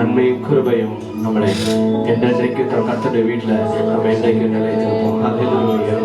நன்மையும் கிருபையும் நம்மளை என்றென்றைக்கு கர்த்தருடைய வீட்டில் நம்ம என்றைக்கு நிலைத்திருப்போம். ஹல்லேலூயா.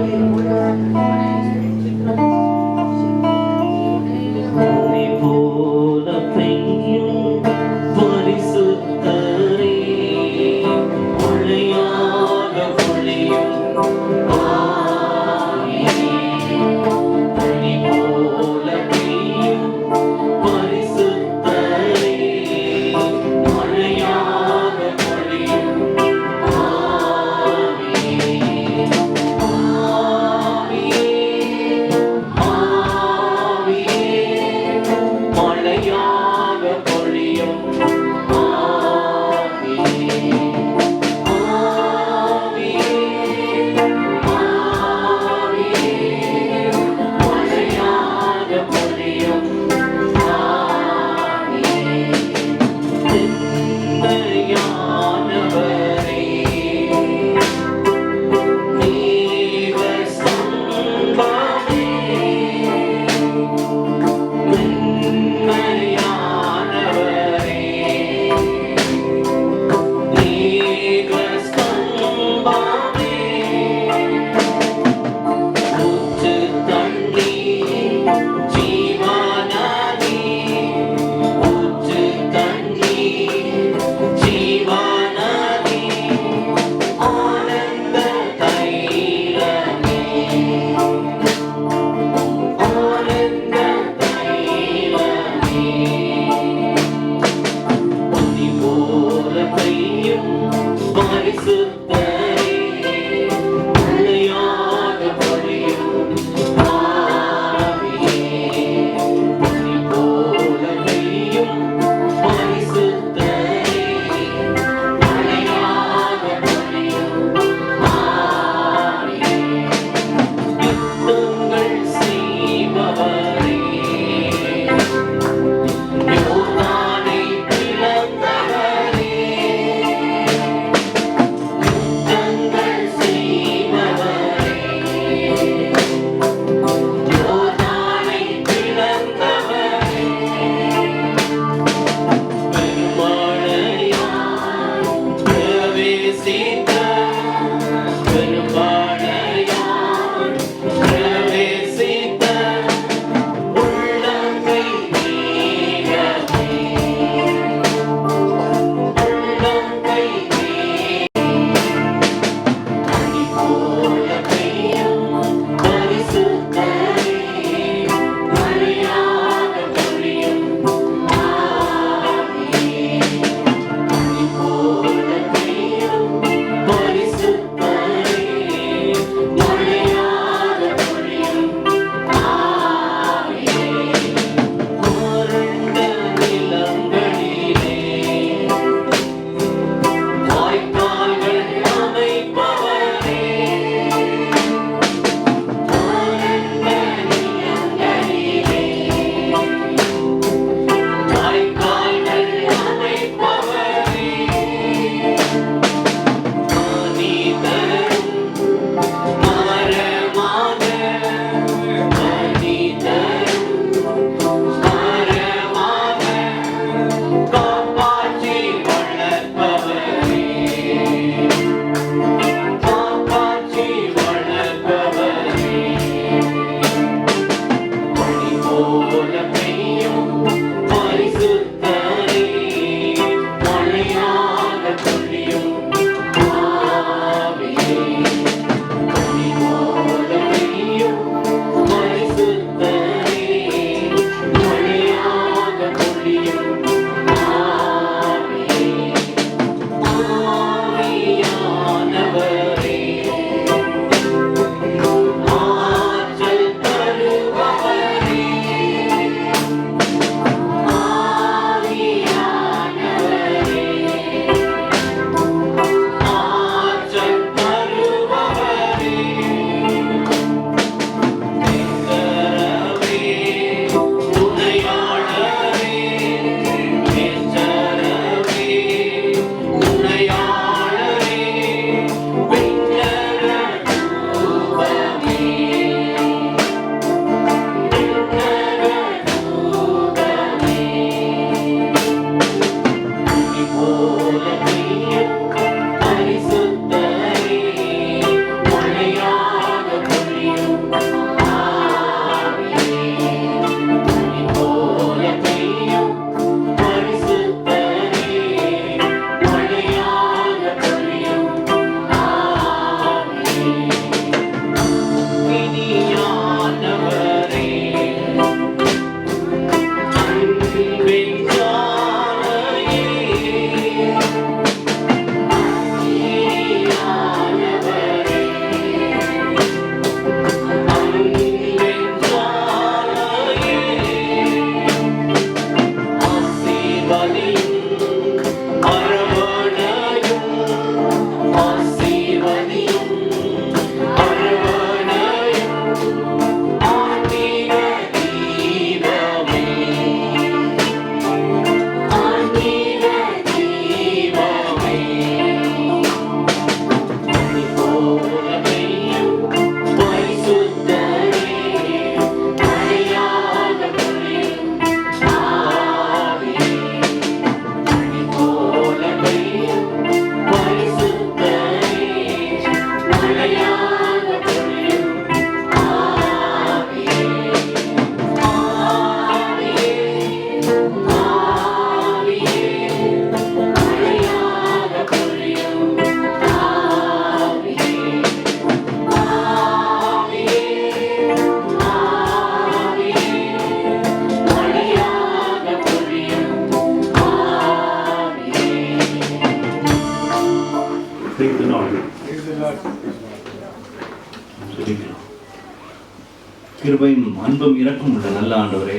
கிருபையும் அன்பும் இரக்கம் உள்ள நல்ல ஆண்டவரே,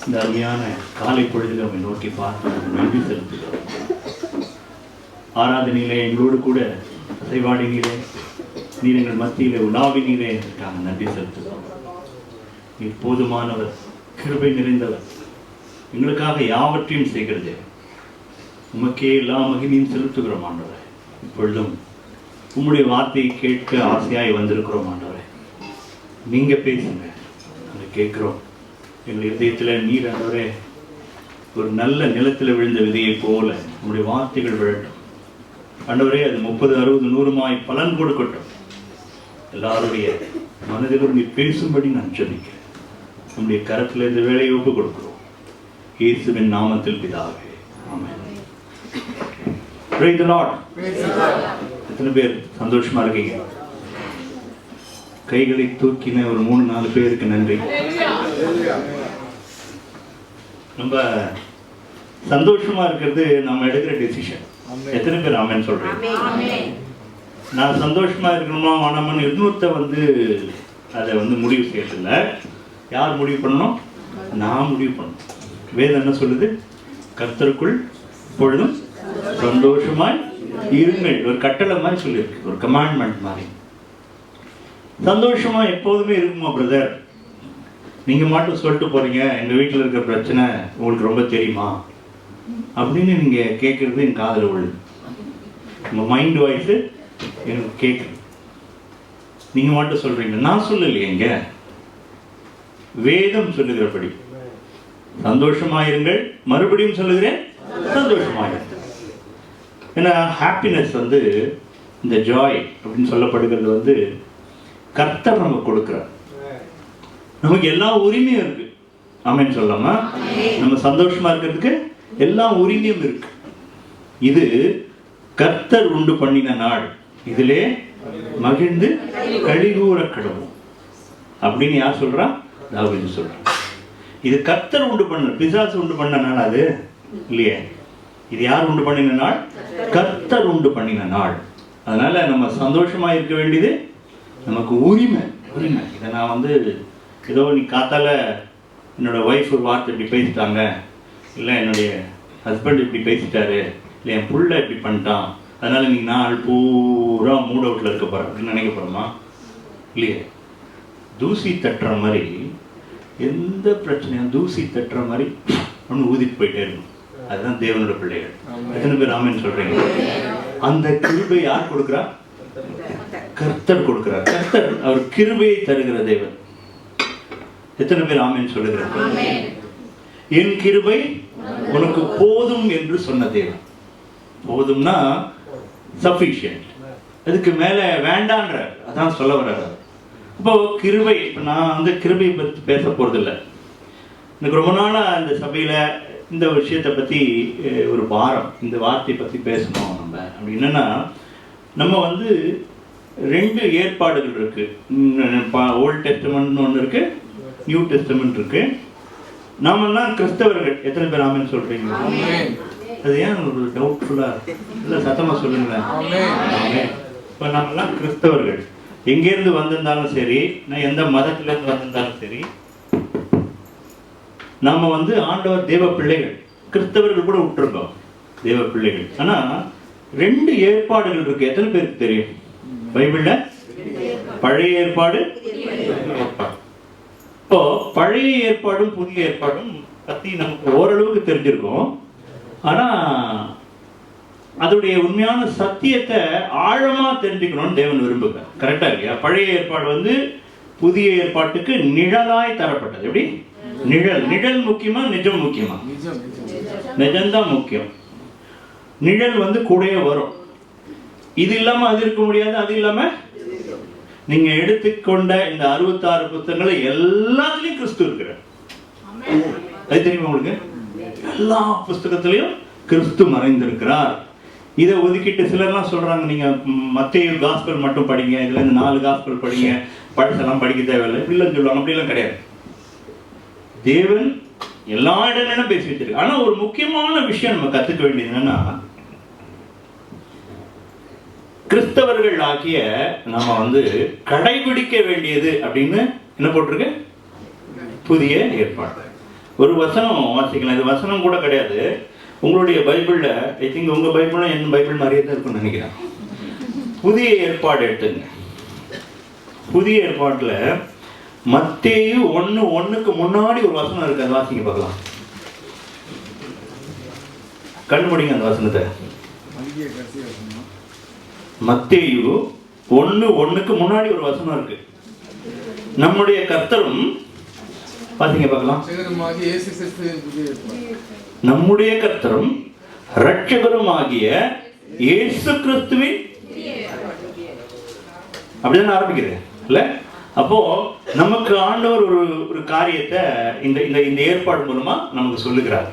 இந்த அருமையான காலை பொழுதில் நம்மை நோக்கி பார்த்து நன்றி செலுத்துகிறோம். ஆராதனையிலே எங்களோடு கூட அசைவாடினீரே, நீர் எங்கள் மத்தியிலே உலாவினீரே, இதற்காக நன்றி செலுத்துகிறோம். நீர் போதுமானவர், கிருபை நிறைந்தவர், எங்களுக்காக யாவற்றையும் செய்கிறது. உமக்கே எல்லா மகிமையும் செலுத்துகிறோம் ஆண்டவரே. இப்பொழுதும் உம்முடைய வார்த்தையை கேட்க ஆசையாய் வந்திருக்கிறோம் ஆண்டவரே. நீங்க பேசுங்க, நாங்கள் கேட்கிறோம். எங்கள் இதயத்தில் நீர் ஆண்டவரே ஒரு நல்ல நிலத்தில் விழுந்த விதையை போல உங்களுடைய வார்த்தைகள் விழட்டும் ஆண்டவரே. அது 30, 60, 100 பலன் கொடுக்கட்டும். எல்லாருடைய மனதிலும் நீ பேசும்படி நான் ஜெபிக்கிறேன். நம்முடைய கரத்தில் இந்த வேலையை ஒப்பு கொடுக்கிறோம், இயேசுவின் நாமத்தில் பிதாவே, ஆமென். Praise the Lord. எத்தனை பேர் சந்தோஷமா இருக்கீங்க? கைகளை தூக்கின ஒரு 3-4 பேருக்கு நன்றி. நம்ம சந்தோஷமா இருக்கிறது நம்ம எடுக்கிற டெசிஷன். எத்தனை பேர் ஆமென் சொல்றீங்க? நான் சந்தோஷமா இருக்கணுமா வேணாமான்னு இன்னொருத்த அதை முடிவு செய்யறதில்ல. யார் முடிவு பண்ணணும்? நான் முடிவு பண்ணணும். வேதம் என்ன சொல்லுது? கர்த்தருக்குள் எப்பொழுதும் சந்தோஷமாய் இருங்கள். ஒரு கட்டளை மாதிரி சொல்லியிருக்கு, ஒரு கமாண்ட்மெண்ட் மாதிரி. சந்தோஷமா எப்போதுமே இருக்குமா பிரதர்? நீங்க மட்டும் சொல்லிட்டு போறீங்க, எங்க வீட்டில் இருக்கிற பிரச்சனை உங்களுக்கு ரொம்ப தெரியுமா அப்படின்னு நீங்க கேட்கறது என் காதுல விழுது. உங்க மைண்ட் வாய்ஸ் எனக்கு கேட்குது. நீங்க மட்டும் சொல்றீங்க, நான் சொல்லலையேங்க. வேதம் சொல்லுகிறபடி சந்தோஷமாயிருங்கள். மறுபடியும் சொல்லுகிறேன், சந்தோஷமாயிருங்கள். ஏன்னா ஹாப்பினஸ் இந்த ஜாய் அப்படின்னு சொல்லப்படுகிறது கர்த்தர் நமக்கு கொடுக்கிறார். நமக்கு எல்லா உரிமையும் இருக்கு. ஆமென் சொல்லாமா? நம்ம சந்தோஷமா இருக்கிறதுக்கு எல்லா உரிமையும் இருக்கு. இது கர்த்தர் உண்டு பண்ணின நாள், இதிலே மகிழ்ந்து கழிகூற கடவும் அப்படின்னு யார் சொல்றா? தாவீது சொல்றான். இது கர்த்தர் உண்டு பண்ண, பிசாசு உண்டு பண்ண நாள் அது இல்லையே. இது யார் உண்டு பண்ணின நாள்? கர்த்தர் உண்டு பண்ணின நாள். அதனால நம்ம சந்தோஷமா இருக்க வேண்டியது நமக்கு உரிமை. உரிமை. இதை நான் ஏதோ நீ காத்தால என்னோட ஒய்ஃப் ஒரு வார்த்தை இப்படி பேசிட்டாங்க, இல்லை என்னுடைய ஹஸ்பண்ட் இப்படி பேசிட்டாரு, இல்லை என் புள்ள இப்படி பண்ணிட்டான், அதனால நீ நாள் பூரா மூட் அவுட்ல இருக்க போற அப்படின்னு நினைக்க போறோமா? இல்லையே. தூசி தட்டுற மாதிரி எந்த பிரச்சனையும் தூசி தட்டுற மாதிரி ஒன்று ஊதிட்டு போயிட்டே இருக்கும். அதுதான் தேவனோட பிள்ளைகள். எத்தனை பேர் ஆமென் சொல்றீங்க? அந்த கிருபை யார் கொடுக்கிறா? கர்த்தர் கொடுக்கிறார். கர்த்தர் அவர் கிருபையை தருகிற தேவன். எத்தனை பேர் ஆமென் சொல்லுகிறார்? என் கிருபை உனக்கு போதும் என்று சொன்ன தேவன். போதும்னா சஃபிஷியன்ட், அதுக்கு மேல வேண்டான்ற அதான் சொல்ல வர்றாரு. இப்போ கிருபை, இப்போ நான் கிருபையை பற்றி பேச போறதில்லை. எனக்கு ரொம்ப நாளா இந்த சபையில இந்த விஷயத்தை பத்தி ஒரு பாரம், இந்த வார்த்தையை பத்தி பேசணும். நம்ம அப்படி என்னன்னா, நம்ம 2 ஏற்பாடுகள் இருக்கு. ஓல்ட் டெஸ்டமெண்ட்னு ஒன்று இருக்கு, நியூ டெஸ்டமெண்ட் இருக்கு. நாமெல்லாம் கிறிஸ்தவர்கள். எத்தனை பேர் ஆமென் சொல்றீங்க? அது ஏன் ஒரு டவுட்ஃபுல்லா இல்லை? சத்தமா சொல்லுங்களேன். இப்போ நாமெல்லாம் கிறிஸ்தவர்கள். எங்கேருந்து வந்திருந்தாலும் சரி, நான் எந்த மதத்திலேருந்து வந்திருந்தாலும் சரி, நாம ஆண்டவர் தேவ பிள்ளைகள். கிறிஸ்தவர்கள் கூட விட்டுருக்கோம், தேவ பிள்ளைகள். ஆனா 2 ஏற்பாடுகள் இருக்கு. எத்தனை பேருக்கு தெரியும்? பைபிள்ல பழைய ஏற்பாடு. இப்போ பழைய ஏற்பாடும் புதிய ஏற்பாடும் பத்தி நமக்கு ஓரளவுக்கு தெரிஞ்சிருக்கும். ஆனா அதோடைய உண்மையான சத்தியத்தை ஆழமா தெரிஞ்சுக்கணும்னு தேவன் விரும்புகிறார். கரெக்டா இல்லையா? பழைய ஏற்பாடு புதிய ஏற்பாட்டுக்கு நிழலாய் தரப்பட்டது. எப்படி? நிழல். நிழல் முக்கியமா, நிஜம் முக்கியமா? நிஜம்தான் முக்கியம். நிழல் கூடயே வரும். இது இல்லாம அது இருக்க முடியாது, அது இல்லாம நீங்க எடுத்துக்கொண்ட இந்த 66 புத்தகங்களை எல்லாத்துலயும் கிறிஸ்து இருக்கிறார். அது தெரியுமா உங்களுக்கு? எல்லா புஸ்தகத்திலையும் கிறிஸ்து மறைந்திருக்கிறார். இதை ஒதுக்கிட்டு சிலர்லாம் சொல்றாங்க, நீங்க மத்தேயு காஸ்பல் மட்டும் படிங்க, இதுல இருந்து 4 காஸ்பல் படிங்க, பழசெல்லாம் படிக்க தேவையில்லை இப்படிலாம் சொல்லுவாங்க. அப்படிலாம் கிடையாது. தேவன் எல்லா இடங்களும் பேசி வச்சிருக்கு. ஆனா ஒரு முக்கியமான விஷயம் நம்ம கத்துக்க வேண்டியது என்னன்னா, கிறிஸ்தவர்கள் ஆகிய நாம கடைபிடிக்க வேண்டியது அப்படின்னு என்ன போட்டிருக்கு? புதிய ஏற்பாடு. ஒரு வசனம் வாசிக்கலாம். இது வசனம் கூட கிடையாது. உங்களுடைய பைபிளில், ஐ திங்க் உங்கள் பைபிளும் என் பைபிள் மாதிரியே தான் இருக்குன்னு நினைக்கிறேன். புதிய ஏற்பாடு எடுத்துங்க. புதிய ஏற்பாட்டில் மத்தேயு 1:1க்கு முன்னாடி ஒரு வசனம் இருக்கு. அது வாசிங்க பார்க்கலாம். கண்டுபிடிங்க அந்த வசனத்தை. மத்தேயு 1:1க்கு முன்னாடி ஒரு வசனம் இருக்கு. நம்முடைய கர்த்தரும், பாத்தீங்க பார்க்கலாம். நம்முடைய கர்த்தரும் இரட்சகருமாகிய இயேசு கிறிஸ்துவின், அப்படிதான் ஆரம்பிக்கிறேன் இல்ல? அப்போ நமக்கு ஆண்டவர் ஒரு காரியத்தை இந்த ஏற்பாடு மூலமா நமக்கு சொல்லுகிறார்.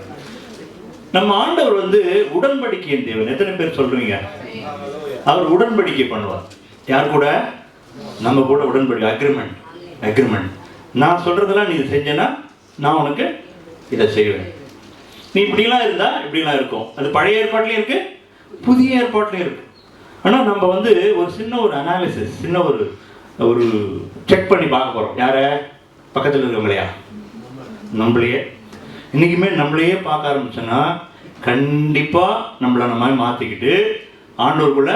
நம்ம ஆண்டவர் வந்து உடன்படிக்கையின் தேவன். எத்தனை பேர் சொல்றீங்க? அவர் உடன்படிக்கை பண்ணுவார். யார் கூட? நம்ம கூட உடன்படிக்கை, அக்ரிமெண்ட். நான் சொல்றதெல்லாம் நீ செஞ்சேன்னா நான் உனக்கு இதை செய்வேன். நீ இப்படிலாம் இருந்தா இப்படிலாம் இருக்கும். அது பழைய ஏற்பாட்டிலையும் இருக்கு, புதிய ஏற்பாட்டிலையும் இருக்கு. ஆனால் நம்ம வந்து ஒரு சின்ன ஒரு அனாலிசிஸ், சின்ன ஒரு செக் பண்ணி பார்க்க போறோம். யார? பக்கத்தில் இருக்கவங்களையா? நம்மளையே. இன்னைக்குமே நம்மளையே பார்க்க ஆரம்பிச்சோன்னா கண்டிப்பா நம்மளை நம்ம மாத்திக்கிட்டு ஆண்டவருக்குள்ள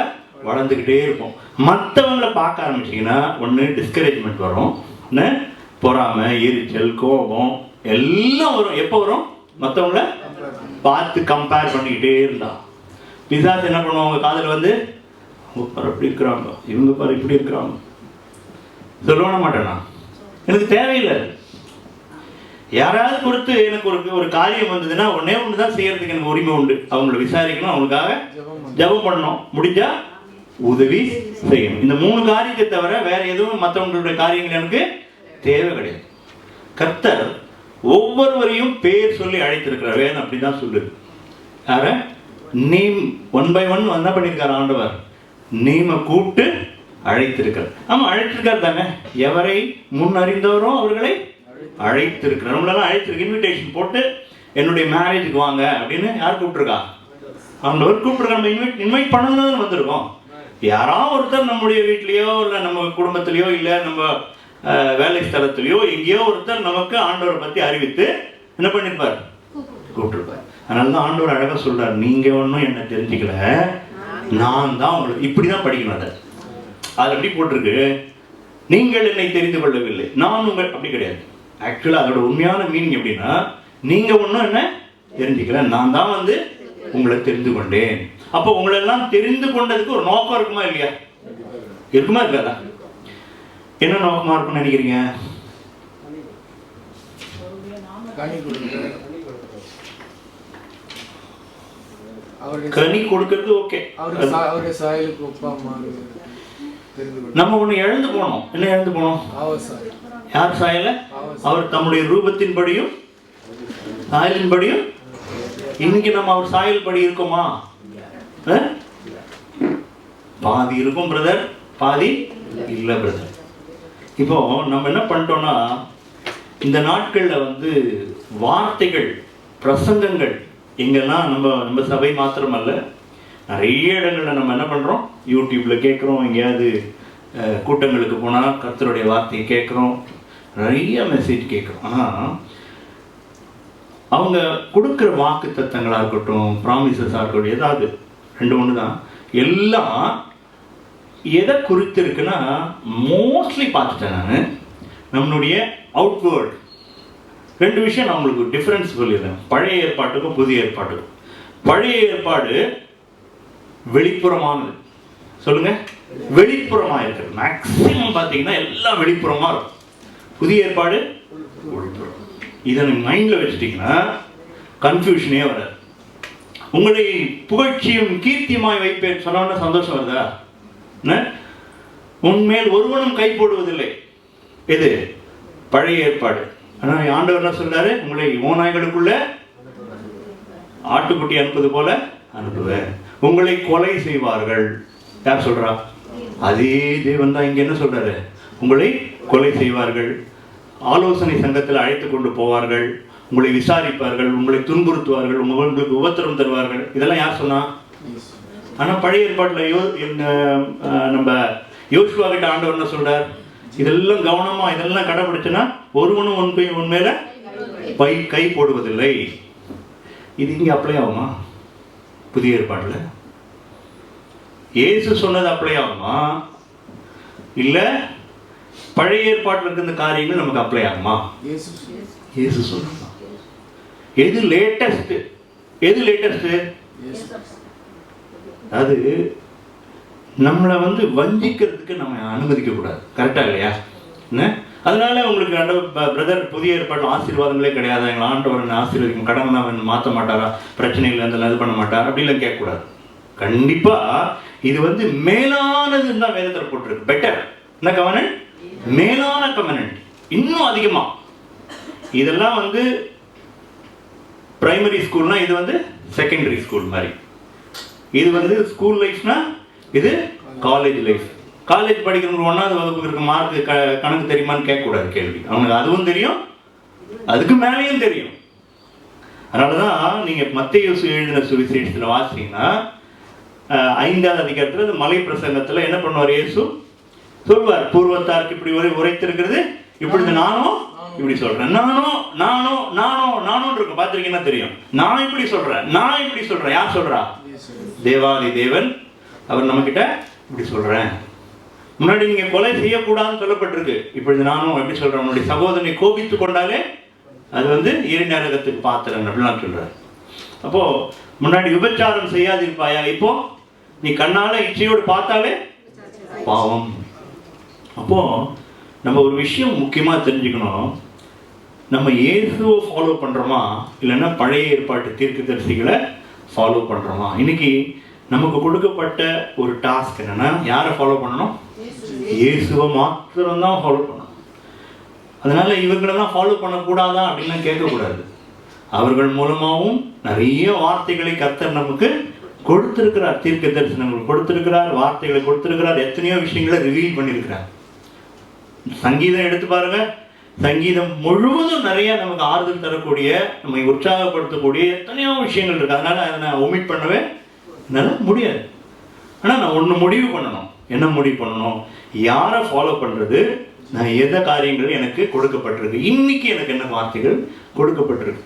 வளர்ந்துக்கிட்டே இருப்போம். மற்றவங்களை பார்க்க ஆரம்பிச்சிங்கன்னா ஒன்று டிஸ்கரேஜ்மெண்ட் வரும், பொறாமை, எரிச்சல், கோபம் எல்லாம் வரும். எப்போ வரும்? மற்றவங்கள பார்த்து கம்பேர் பண்ணிக்கிட்டே இருந்தா பிசாசு என்ன பண்ணுவாங்க? காதில் வந்து பாரு அப்படி இருக்கிறாங்க, இவங்க பாரு இப்படி இருக்கிறாங்க. சொல்ல மாட்டேனா? எனக்கு தேவையில்லை. யாராவது கொடுத்து எனக்கு ஒரு காரியம் வந்ததுன்னா ஒன்னே ஒன்று தான் செய்யறதுக்கு எனக்கு உரிமை உண்டு. அவங்கள விசாரிக்கணும், அவங்களுக்காக ஜெபம் பண்ணணும், முடிஞ்சா உதவி செய்யணும். இந்த 3 காரியத்தை தவிர வேற எதுவும் மற்றவங்களுடைய காரியங்கள் எனக்கு தேவை கிடையாது. கர்த்தர் ஒவ்வொருவரையும் பேர் சொல்லி அழைத்திருக்கிறார். வேணும் அப்படிதான் சொல்லுது. யார? நேம், 1 by 1 என்ன பண்ணியிருக்கார் ஆண்டவர்? நேம கூப்பிட்டு அழைத்திருக்கிறார். ஆமா, அழைத்திருக்கார் தானே. எவரை முன் அறிந்தவரோ அவர்களை அழைத்திருக்கிறார். நம்மளெல்லாம் அழைத்திருக்கு. இன்விடேஷன் போட்டு என்னுடைய மேரேஜுக்கு வாங்க அப்படின்னு யார் கூப்பிட்டுருக்கா? ஆண்டவர் கூப்பிட்டுருக்கா. நம்ம இன்வைட் பண்ணணும்னு வந்திருக்கோம். யாராவது ஒருத்தர் நம்முடைய வீட்லேயோ இல்லை நம்ம குடும்பத்திலையோ இல்லை நம்ம வேலை ஸ்தலத்திலையோ எங்கேயோ ஒருத்தர் நமக்கு ஆண்டவரை பற்றி அறிவித்து என்ன பண்ணியிருப்பார்? கூப்பிட்டுருப்பார். அதனால தான் ஆண்டவர் அழகாக சொல்றார், நீங்க ஒன்றும் என்ன தெரிஞ்சுக்கல, நான் தான் உங்களுக்கு. இப்படி தான் படிக்கணும். அது எப்படி போட்டிருக்கு? நீங்கள் என்னை தெரிந்து கொள்ளவில்லை, நான் உங்கள். அப்படி கிடையாது. ஆக்சுவலாக அதோட உண்மையான மீனிங் எப்படின்னா, நீங்க ஒன்றும் என்ன தெரிஞ்சுக்கல, நான் தான் வந்து உங்களை தெரிந்து கொண்டேன். அப்போ உங்களை எல்லாம் தெரிந்து கொண்டதுக்கு ஒரு நோக்கம் இருக்குமா இல்லையா? இருக்குமா இருக்காதா? என்ன நோக்கமா இருக்கும்னு நினைக்கிறீங்க? கனி கொடுக்கிறது ஓகே. நம்ம ஒண்ணு இழந்து போனோம். என்ன இழந்து போனோம்? யார் சாயல? அவர் தம்முடைய ரூபத்தின்படியும் சாயலின்படியும். இன்னைக்கு நம்ம அவர் சாயல் படி இருக்கோமா? பாதி இருக்கும் பிரதர், பாதி இல்ல பிரதர். இப்போ நம்ம என்ன பண்ணிட்டோம்னா, இந்த நாட்கள்ல வந்து வார்த்தைகள், பிரசங்கங்கள் எங்கெல்லாம் நம்ம சபை மாத்திரமல்ல, நிறைய இடங்கள்ல நம்ம என்ன பண்றோம்? யூடியூப்ல கேட்குறோம், எங்கேயாவது கூட்டங்களுக்கு போனால் கர்த்தருடைய வார்த்தையை கேட்குறோம், நிறைய மெசேஜ் கேட்குறோம். ஆனால் அவங்க கொடுக்குற வாக்கு தத்தங்களாக இருக்கட்டும், ப்ராமிசஸாக இருக்கட்டும், ஏதாவது 2-1 தான். எல்லாம் எதை குறித்து இருக்குன்னா, மோஸ்ட்லி பார்த்துட்டேன் நான், நம்மளுடைய அவுட்வேர்ட். 2 விஷயம் நான் உங்களுக்கு டிஃப்ரென்ஸ் சொல்லிடுறேன், பழைய ஏற்பாட்டுக்கும் புதிய ஏற்பாட்டுக்கும். பழைய ஏற்பாடு வெளிப்புறமானது. சொல்லுங்க, வெளிப்புறமா இருக்கு. மேக்சிமம் பார்த்தீங்கன்னா எல்லாம் வெளிப்புறமா இருக்கும். புதிய ஏற்பாடு உள்புறம். இதை நீங்கள் மைண்டில் வச்சுட்டீங்கன்னா கன்ஃபியூஷனே வராது. உங்களை புகழ்ச்சியும் கீர்த்தியுமாய் வைப்பேன் சொன்ன சந்தோஷம் வருதா? உன்மேல் ஒருவனும் கை போடுவதில்லை. எது? பழைய ஏற்பாடு. ஆனால் ஆண்டவர் என்ன சொல்றாரு? உங்களை ஓநாய்களுக்குள்ள ஆட்டுக்குட்டி அனுப்புவது போல அனுப்புவேன். உங்களை கொலை செய்வார்கள். யார் சொல்றா? அதே தேவன் தான் இங்க என்ன சொல்றாரு? உங்களை கொலை செய்வார்கள், ஆலோசனை சங்கத்தில் அழைத்து கொண்டு போவார்கள், உங்களை விசாரிப்பார்கள், உங்களை துன்புறுத்துவார்கள், உங்களுக்கு உபத்திரம் தருவார்கள். இதெல்லாம் யார் சொன்னா? ஆனா பழைய ஏற்பாட்டில் நம்ம யோசுவா கிட்ட ஆண்டவர் என்ன சொல்றார்? இதெல்லாம் கவனமா இதெல்லாம் கடைபிடிச்சுன்னா ஒருவனும் உன் மேல கை போடுவதில்லை. இது இங்க அப்ளை ஆகுமா? புதிய ஏற்பாடுல இயேசு சொன்னது அப்ளை ஆகுமா? இல்ல பழைய ஏற்பாட்டில் இருக்கிற காரியங்கள் நமக்கு அப்ளை ஆகுமா? இயேசு சொல்லுங்க. எது லேட்டஸ்ட்? எது லேட்டஸ்ட்? அது நம்மளை வஞ்சிக்கிறதுக்கு நம்ம அனுமதிக்க கூடாது. கரெக்டா இல்லையா? அதனால உங்களுக்கு பிரதர் புதிய ஏற்பாடு ஆசீர்வாதங்களே கிடையாது, எங்களை ஆண்டவர் ஆசீர்வதிக்கும், கடன் அவன் மாற்ற மாட்டாரா, பிரச்சனைகள் இருந்தாலும் இது பண்ண மாட்டாரா அப்படிலாம் கேட்கக்கூடாது. கண்டிப்பா இது மேலானதுன்னு தான் வேதத்தில் போட்டிருக்கு. பெட்டர் என்ன கவர்னன்ட்? மேலான கவர்னன்ட், இன்னும் அதிகமா. இதெல்லாம் பிரைமரி ஸ்கூல்னா இது செகண்டரி ஸ்கூல் மாதிரி. இது ஸ்கூல் லைஃப்னா இது காலேஜ் லைஃப். காலேஜ் படிக்கிறவங்க 1ஆவது வகுப்புக்கு இருக்க மார்க் கணக்கு தெரியுமான்னு கேட்கக்கூடாது கேள்வி. அவனுக்கு அதுவும் தெரியும், அதுக்கு மேலேயும் தெரியும். அதனாலதான் நீங்க மத்தேயு எழுதின சுவிசேஷத்துல வாசிங்கன்னா 5வது அதிகாரத்துல மலை பிரசங்கத்துல என்ன பண்ணுவார்? இயேசு சொல்வார், பூர்வத்தாருக்கு இப்படி உரைத்திருக்கிறது, இப்படி நானும் இப்படி சொல்றேன், நானும் இருக்கு. பார்த்திருக்கீங்கன்னா தெரியும். நான் இப்படி சொல்றேன். யார் சொல்றா? தேவாதி தேவன் அவர் நம்ம கிட்ட இப்படி சொல்றேன். முன்னாடி நீங்க கொலை செய்யக்கூடாதுன்னு சொல்லப்பட்டிருக்கு. இப்பொழுது நானும் எப்படி சொல்றேன்? உன்னுடைய சகோதரனை கோபித்து கொண்டாலே அது எரிநரகத்துக்கு பாத்திரம் அப்படிலாம் சொல்றாரு. அப்போ முன்னாடி விபச்சாரம் செய்யாதிருப்பாயா, இப்போ நீ கண்ணால இச்சையோடு பார்த்தாலே பாவம். அப்போ நம்ம ஒரு விஷயம் முக்கியமா தெரிஞ்சுக்கணும். நம்ம இயேசுவை ஃபாலோ பண்றோமா இல்லைன்னா பழைய ஏற்பாட்டு தீர்க்கதரிசிகளை ஃபாலோ பண்றோமா? இன்னைக்கு நமக்கு கொடுக்கப்பட்ட ஒரு டாஸ்க் என்னன்னா, யாரை ஃபாலோ பண்ணணும்? இயேசுவை மாத்திரம் தான் ஃபாலோ பண்ணணும். அதனால இவங்களெல்லாம் ஃபாலோ பண்ணக்கூடாதா அப்படின்லாம் கேட்கக்கூடாது. அவர்கள் மூலமாகவும் நிறைய வார்த்தைகளை கர்த்தர் நமக்கு கொடுத்திருக்கிறார். தீர்க்க தரிசனங்கள் கொடுத்திருக்கிறார், வார்த்தைகளை கொடுத்திருக்கிறார், எத்தனையோ விஷயங்களை ரிவீல் பண்ணியிருக்கிறார். சங்கீதம் எடுத்து பாருங்க. சங்கீதம் முழுவதும் நிறைய நமக்கு ஆறுதல் தரக்கூடிய, நம்மை உற்சாகப்படுத்தக்கூடிய எத்தனையோ விஷயங்கள் இருக்கு. அதனால அதை நான் ஒமிட் பண்ணவே என்னால் முடியாது. ஆனால் நான் ஒன்று முடிவு பண்ணணும். என்ன முடிவு பண்ணணும்? யாரை ஃபாலோ பண்ணுறது, நான் எந்த காரியங்கள் எனக்கு கொடுக்கப்பட்டிருக்கு, இன்னைக்கு எனக்கு என்ன வார்த்தைகள் கொடுக்கப்பட்டிருக்கு.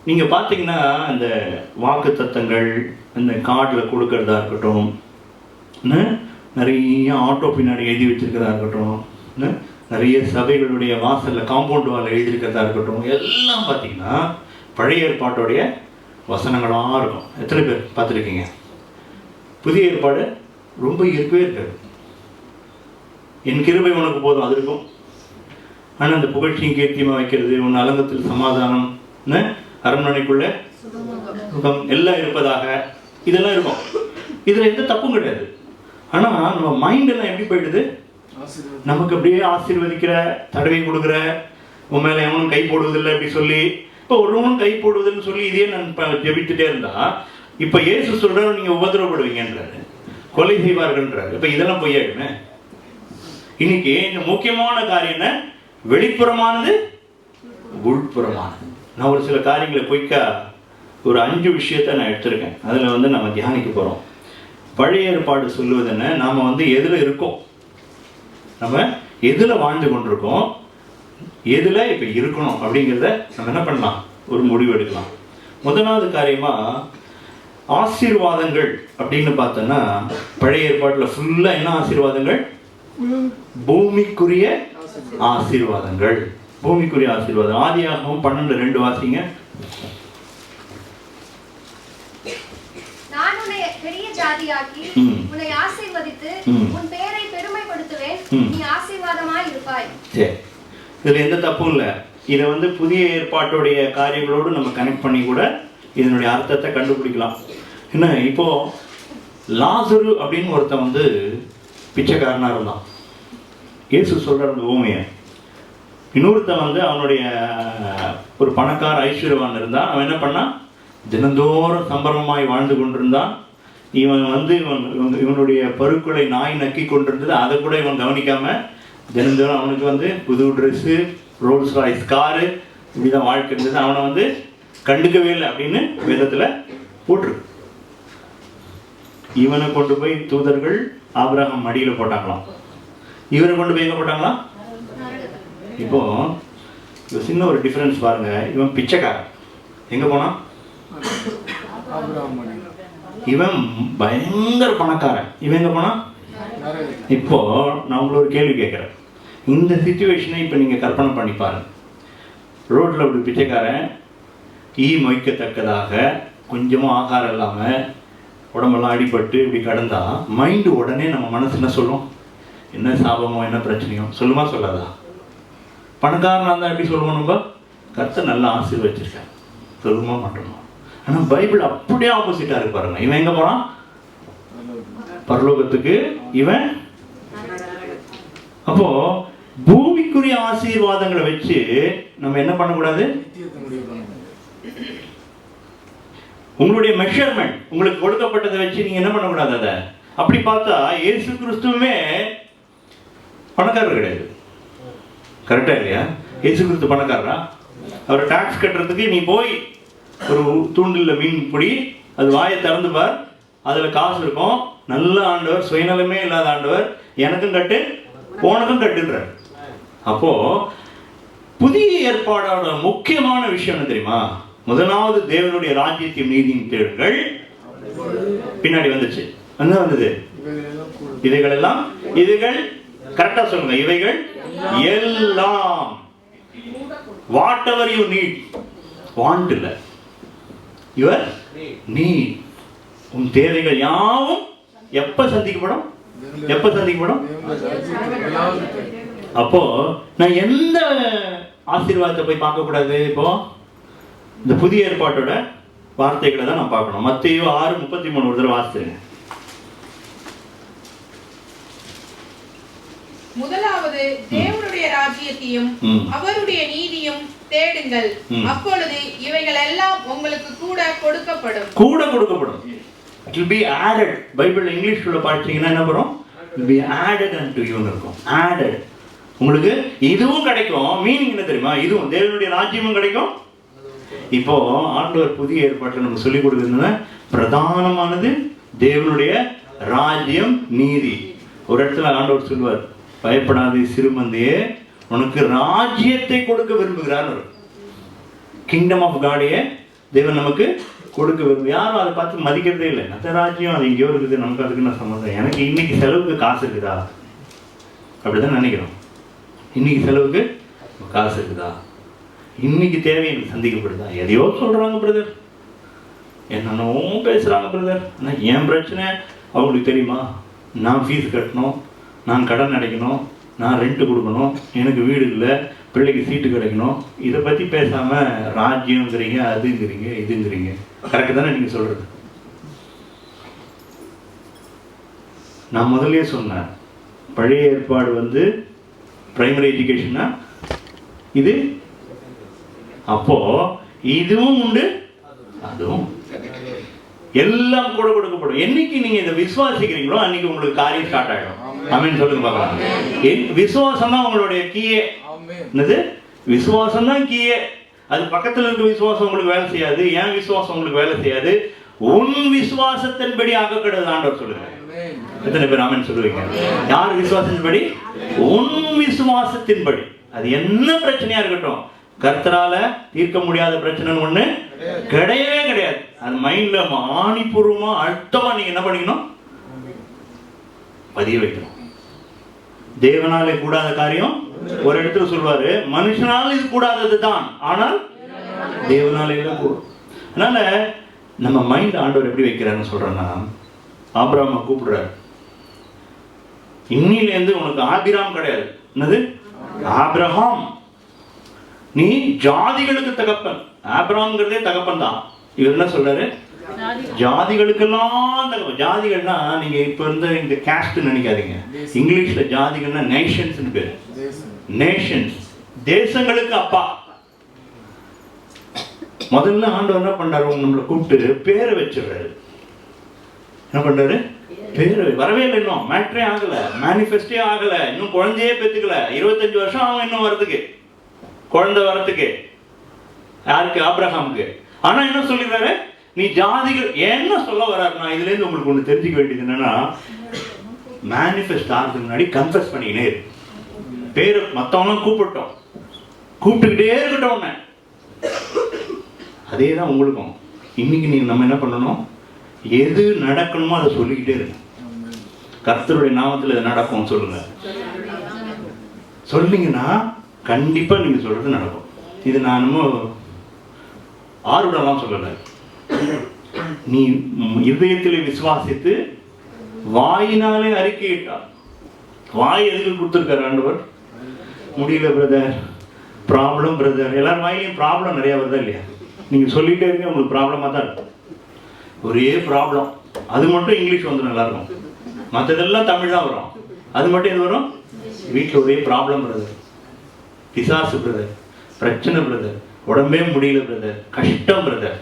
நீங்கள் பார்த்தீங்கன்னா இந்த வாக்கு தத்தங்கள் இந்த கார்டில் கொடுக்கறதா இருக்கட்டும், நிறைய ஆட்டோ பின்னாடி எழுதி வச்சிருக்கிறதா இருக்கட்டும், நிறைய சபைகளுடைய வாசலில் காம்பவுண்ட் வால் எழுதியிருக்கிறதா இருக்கட்டும், எல்லாம் பார்த்தீங்கன்னா பழைய ஏற்பாட்டுடைய வசனங்களாக இருக்கும். எத்தனை பேர் பார்த்துருக்கீங்க? புதிய ஏற்பாடு ரொம்ப இருக்கவே இருக்காது. என் கிருபை உனக்கு போதும் அது இருக்கும். ஆனால் அந்த புகழ்ச்சியும் கீர்த்தியமாக வைக்கிறது, உன் அலங்கத்தில் சமாதானம், அரண்மனைக்குள்ள சுகம் எல்லாம் இருப்பதாக, இதெல்லாம் இருக்கும். இதில் எந்த தப்பும் கிடையாது. ஆனால் நம்ம மைண்டெல்லாம் எப்படி போயிடுது? நமக்கு அப்படியே ஆசீர்வதிக்கிற, தடவை கொடுக்குற, உன் மேலே எவனும் கை போடுவதில்லை அப்படி சொல்லி, இப்போ ஒருவனும் கை போடுவதில்லைன்னு சொல்லி இதே நான் ஜெபித்துட்டே இருந்தா, இப்போ இயேசு சொல்றாரு நீங்கள் உபதிரவப்படுவீங்கன்றாரு, கொலை செய்வார்கள்ன்றாரு. இப்போ இதெல்லாம் பொய்யாடுமே. இன்னைக்கு இந்த முக்கியமான காரியம் என்ன? வெளிப்புறமானது உள்புறமானது. நான் ஒரு சில காரியங்களை பொய்க்கா ஒரு 5 விஷயத்தை நான் எடுத்திருக்கேன். அதில் நம்ம தியானிக்க போகிறோம். பழைய ஏற்பாடு சொல்லுவது என்ன? நாம் எதில் இருக்கோம், நம்ம எதில் வாழ்ந்து கொண்டிருக்கோம், எதில் இப்போ இருக்கணும் அப்படிங்கிறத நம்ம என்ன பண்ணலாம்? ஒரு முடிவு எடுக்கலாம். முதலாவது காரியமாக ஆசீர்வாதங்கள் அப்படின்னு பார்த்தோன்னா, பழைய ஏற்பாட்டில் ஃபுல்லாக என்ன ஆசீர்வாதங்கள்? பூமிக்குரிய ஆசீர்வாதங்கள். பூமிக்குரிய ஆசீர்வாதம். ஆதியாகமம் 12:2 வாசிங்க. நான் உன்னை பெரிய ஜாதியாக்கி உன்னை ஆசீர்வதித்து உன் பெயரை பெருமைப்படுத்துவேன், நீ ஆசீர்வாதமாய் இருப்பாய். சரி, இதுல எந்த தப்பும் இல்லை. இதை புதிய ஏற்பாட்டுடைய காரியங்களோடு நம்ம கனெக்ட் பண்ணி கூட இதனுடைய அர்த்தத்தை கண்டுபிடிக்கலாம். என்ன, இப்போ லாசரு அப்படின்னு ஒருத்தன் பிச்சைக்காரனா இருந்தான். இயேசு சொல்ற அந்த ஊமையை. இன்னொருத்தன் அவனுடைய ஒரு பணக்கார ஐஸ்வர்யவான் இருந்தான். அவன் என்ன பண்ணான்? தினந்தோறும் சம்பரமாய் வாழ்ந்து கொண்டிருந்தான். இவன் இவனுடைய பருக்களை நாய் நக்கி கொண்டிருந்தது. அதை கூட இவன் கவனிக்காம தினந்தோறும் அவனுக்கு புது ட்ரெஸ்ஸு, ரோல்ஸ் ராய்ஸ் காரு, இப்படிதான் வாழ்க்கை இருந்தது. அவனை கண்டுக்கவே இல்லை அப்படின்னு வேதத்துல போட்டிருக்கு. இவனை கொண்டு போய் தூதர்கள் ஆபிரகாம் மடியில போட்டாங்களாம். இவரை கொண்டு போய் எங்க போட்டாங்களா? இப்போ சின்ன ஒரு டிஃபரன்ஸ் பாருங்க. இவன் பிச்சைக்காரன், எங்க போனான்? இவன் பயங்கர பணக்காரன், இவன் எங்க போனான்? இப்போ நான் உங்களை ஒரு கேள்வி கேட்கிறேன். இந்த சிச்சுவேஷனை இப்போ நீங்க கற்பனை பண்ணி பாருங்க. ரோட்ல ஒரு பிச்சைக்காரன் மொய்க்கத்தக்கதாக கொஞ்சமும் ஆகாரம் இல்லாமல் உடம்பெல்லாம் அடிபட்டு இப்படி கடந்தா மைண்டு உடனே நம்ம மனசு என்ன சொல்லும்? என்ன சாபமோ என்ன பிரச்சனையோ சொல்லுமா சொல்லாதா? பணக்காரனாக இருந்தால் எப்படி சொல்லுவோம்? நம்ம கர்த்தர் நல்லா ஆசீர்வதிச்சிருக்கேன் சொல்லுமா மாட்டோமா? ஆனால் பைபிள் அப்படியே ஆப்போசிட்டாக இருக்கு பாருங்க. இவன் எங்கே போனான்? பரலோகத்துக்கு. இவன் அப்போ பூமிக்குரிய ஆசீர்வாதங்களை வச்சு நம்ம என்ன பண்ணக்கூடாது? உங்களுடைய மெஷர்மெண்ட், உங்களுக்கு கொடுக்கப்பட்டதை வச்சு நீங்க என்ன பண்ணக்கூடாது. அதை அப்படி பார்த்தா இயேசு கிறிஸ்துவே பணக்காரர் கிடையாது. கரெக்டா இல்லையா? இயேசு கிறிஸ்து பணக்காரரா? அவர் டாக்ஸ் கட்டுறதுக்கு நீ போய் ஒரு தூண்டில் மீன் பிடி, அது வாயை திறந்து பார், அதுல காசு இருக்கும். நல்ல ஆண்டவர், சுயநலமே இல்லாத ஆண்டவர், எனக்கும் கட்டு உனக்கும் கட்டுன்றார். அப்போ புதிய ஏற்பாடோட முக்கியமான விஷயம் என்ன தெரியுமா? முதலாவது தேவனுடைய ராஜ்யத்தையும் நீதியும் தேடுங்கள். பின்னாடி வந்துச்சு, என்ன வந்தது? இவைகள் எல்லாம், இவைகள் கரெக்டா சொல்லுங்க, இவைகள் எல்லாம், what ever you need, want இல்ல, யுவர் நீட், உன் தேவைகள் யாவும் எப்ப சந்திக்கப்படும்? எப்ப சந்திக்கப்படும்? அப்போ நான் எந்த ஆசீர்வாதத்தை போய் பார்க்க கூடாது? இப்போ இந்த புதிய ஏற்பாட்டோட வார்த்தைகளை தான் நான் பார்க்கணும். மத்தேயு 6:33 ஒரு தடவை வாசிச்சிருங்க. முதலாவது தேவனுடைய ராஜ்யத்தையும் அவருடைய நீதியும் தேடுங்கள், அப்பொழுது இவைகள் எல்லாம் உங்களுக்கு கூட கொடுக்கப்படும். கூட கொடுக்கப்படும். It will be added. Bible இங்கிலீஷ்ல படிச்சீங்கன்னா என்ன வரும்? It will be added unto you ன்னு இருக்கும். Added. உங்களுக்கு இதுவும் கிடைக்கும். மீனிங் என்ன தெரியுமா? இதுவும் தேவனுடைய ராஜ்யமும் கிடைக்கும். இப்போ ஆண்டவர் புதிய ஏற்பாட்டில் நமக்கு சொல்லிக் கொடுக்குறதுன்னா பிரதானமானது தேவனுடைய ராஜ்யம், நீதி. ஒரு இடத்துல ஆண்டவர் சொல்லுவார், பயப்படாதே சிறுமந்தையே, உனக்கு ராஜ்யத்தை கொடுக்க விரும்புகிறார். கிங்டம் ஆஃப் காடையே தேவன் நமக்கு கொடுக்க விரும்பு. யாரும் அதை பார்த்து மதிக்கிறதே இல்லை. அந்த ராஜ்யம் அது எங்கேயோ இருக்குது, நமக்கு அதுக்கு நான் சம்மந்தம். எனக்கு இன்னைக்கு செலவுக்கு காசு இருக்குதா? அப்படிதான் நினைக்கிறோம். இன்னைக்கு செலவுக்கு காசு இருக்குதா? இன்னைக்கு தேவை எனக்கு சந்திக்கப்படுதா? எதையோ சொல்றாங்க பிரதர், என்னென்னோ பேசுறாங்க பிரதர். ஆனால் என் பிரச்சனை அவங்களுக்கு தெரியுமா? நான் ஃபீஸ் கட்டணும், நான் கடன் அடைக்கணும், நான் ரெண்ட் கொடுக்கணும், எனக்கு வீடு இல்லை, பிள்ளைக்கு சீட்டு கிடைக்கணும். இதை பற்றி பேசாமல் ராஜ்யங்கிறீங்க, அதுங்கிறீங்க, இதுங்கிறீங்க. கரெக்டு தானே நீங்கள் சொல்கிறது? நான் முதலே சொன்னேன், பழைய ஏற்பாடு பிரைமரி எஜுகேஷனா இது. அப்போ இதுவும் உண்டு, அதுவும் எல்லாம் கூட கொடுக்கப்படும். என்னைக்கு நீங்க இதை விசுவாசிக்கிறீங்களோ அன்னைக்கு உங்களுக்கு காரியம் ஸ்டார்ட் ஆகிடும். ஆமென் சொல்லுங்க பார்க்கலாம். விசுவாசம் தான் உங்களுடைய கீயே. என்னது? விசுவாசம் தான் கீயே. அது பக்கத்தில் இருக்க விசுவாசம் உங்களுக்கு வேலை செய்யாது. ஏன் விசுவாசம் உங்களுக்கு வேலை செய்யாது? உன் விசுவாசத்தின்படி ஆக கிடையாது ஆண்டவர் சொல்லுங்க. எத்தனை பேர் ஆமென் சொல்லுவீங்க? யார் விசுவாசத்தின்படி? உன் விசுவாசத்தின்படி. அது என்ன பிரச்சனையா இருக்கட்டும், கர்த்தரால தீர்க்க முடியாத பிரச்சனை ஒண்ணு கிடையவே கிடையாது. அது மைண்ட்ல ஆணிபூர்வமா அழுத்தமா நீங்க என்ன பண்ணிக்கணும்? பதிய வைக்கணும். தேவனாலே கூடாத காரியம் ஒரு இடத்துல சொல்வாரு, மனுஷனால இது கூடாதது தான், ஆனால் தேவனாலே கூடும். அதனால நம்ம மைண்ட் ஆண்டவர் எப்படி வைக்கிறாருன்னு சொல்றேன்னா, ஆபிரகாமை கூப்பிடுறாரு. இன்னிலேருந்து உனக்கு ஆபிராம் கிடையாது. என்னது? ஆபிரகாம். நீ ஜாதிகளுக்கு தகப்பன். ஆபிரகாம்ங்கிறதே தகப்பன் தான். இவர் என்ன சொல்றாரு? ஜாதிகளுக்கெல்லாம் தகப்பன். ஜாதிகள்னா நீங்க இப்ப இந்த காஸ்ட் நினைக்காதீங்க. இங்கிலீஷ்ல ஜாதிகள்னா நேஷன்ஸ் பேரு. நேஷன்ஸ், தேசங்களுக்கு அப்பா. முதல்ல ஆண்டவர் என்ன பண்றாரு? நம்மளை கூப்பிட்டு பேரை வச்சிடுறாரு. என்ன பண்றாரு? பேரு வரவே இல்லை, இன்னும் மேட்ரே ஆகல, மேனிஃபெஸ்டே ஆகல, இன்னும் குழந்தையே பெற்றுக்கல. 25 வருஷம் ஆகும் இன்னும் வரதுக்கு, குழந்தை வரத்துக்கு. யாருக்கு? ஆபிரகாமுக்கு. ஆனா என்ன சொல்லிடுறாரு? நீ ஜாதிகள். என்ன சொல்ல வர்றாருன்னா, இதுல இருந்து உங்களுக்கு ஒண்ணு தெரிஞ்சுக்க வேண்டியது என்னன்னா, மேனிஃபெஸ்ட் ஆகிறதுக்கு முன்னாடி கன்ஃபஸ் பண்ணிக்கினே இருக்கு. பேர் மற்றவங்களும் கூப்பிட்டுக்கிட்டே இருக்கட்டும் உன்னை. அதே தான் உங்களுக்கும். இன்னைக்கு நீங்க நம்ம என்ன பண்ணணும், எது நடக்கணுமோ அதை சொல்லிக்கிட்டே இருக்கு. கர்த்தருடைய நாமத்தில் இது நடக்கும் சொல்லுங்க. சொன்னீங்கன்னா கண்டிப்பா நீங்க சொல்றது நடக்கும். இது நான் ஆர்வலாம் சொல்லலை. நீ இதயத்தில் விசுவாசித்து வாயினாலே அறிக்கையிட்டார். வாய் எதுக்கு கொடுத்துருக்காரு ஆண்டவர்? முடியல பிரதர், ப்ராப்ளம் பிரதர். எல்லாரும் வாயிலையும் ப்ராப்ளம் நிறைய வருதா இல்லையா? நீங்க சொல்லிட்டே இருக்க உங்களுக்கு ப்ராப்ளமா தான் இருக்கும். ஒரே ப்ராப்ளம், அது மட்டும் இங்கிலீஷ் வந்து நல்லா இருக்கும், மற்றதெல்லாம் தமிழ் தான் வரும். அது மட்டும் எது வரும்? வீட்டில் ஒரே ப்ராப்ளம் பிரதர், பிசாசு பிரதர், பிரச்சனை பிரதர், உடம்பே முடியல பிரதர், கஷ்டம் பிரதர்.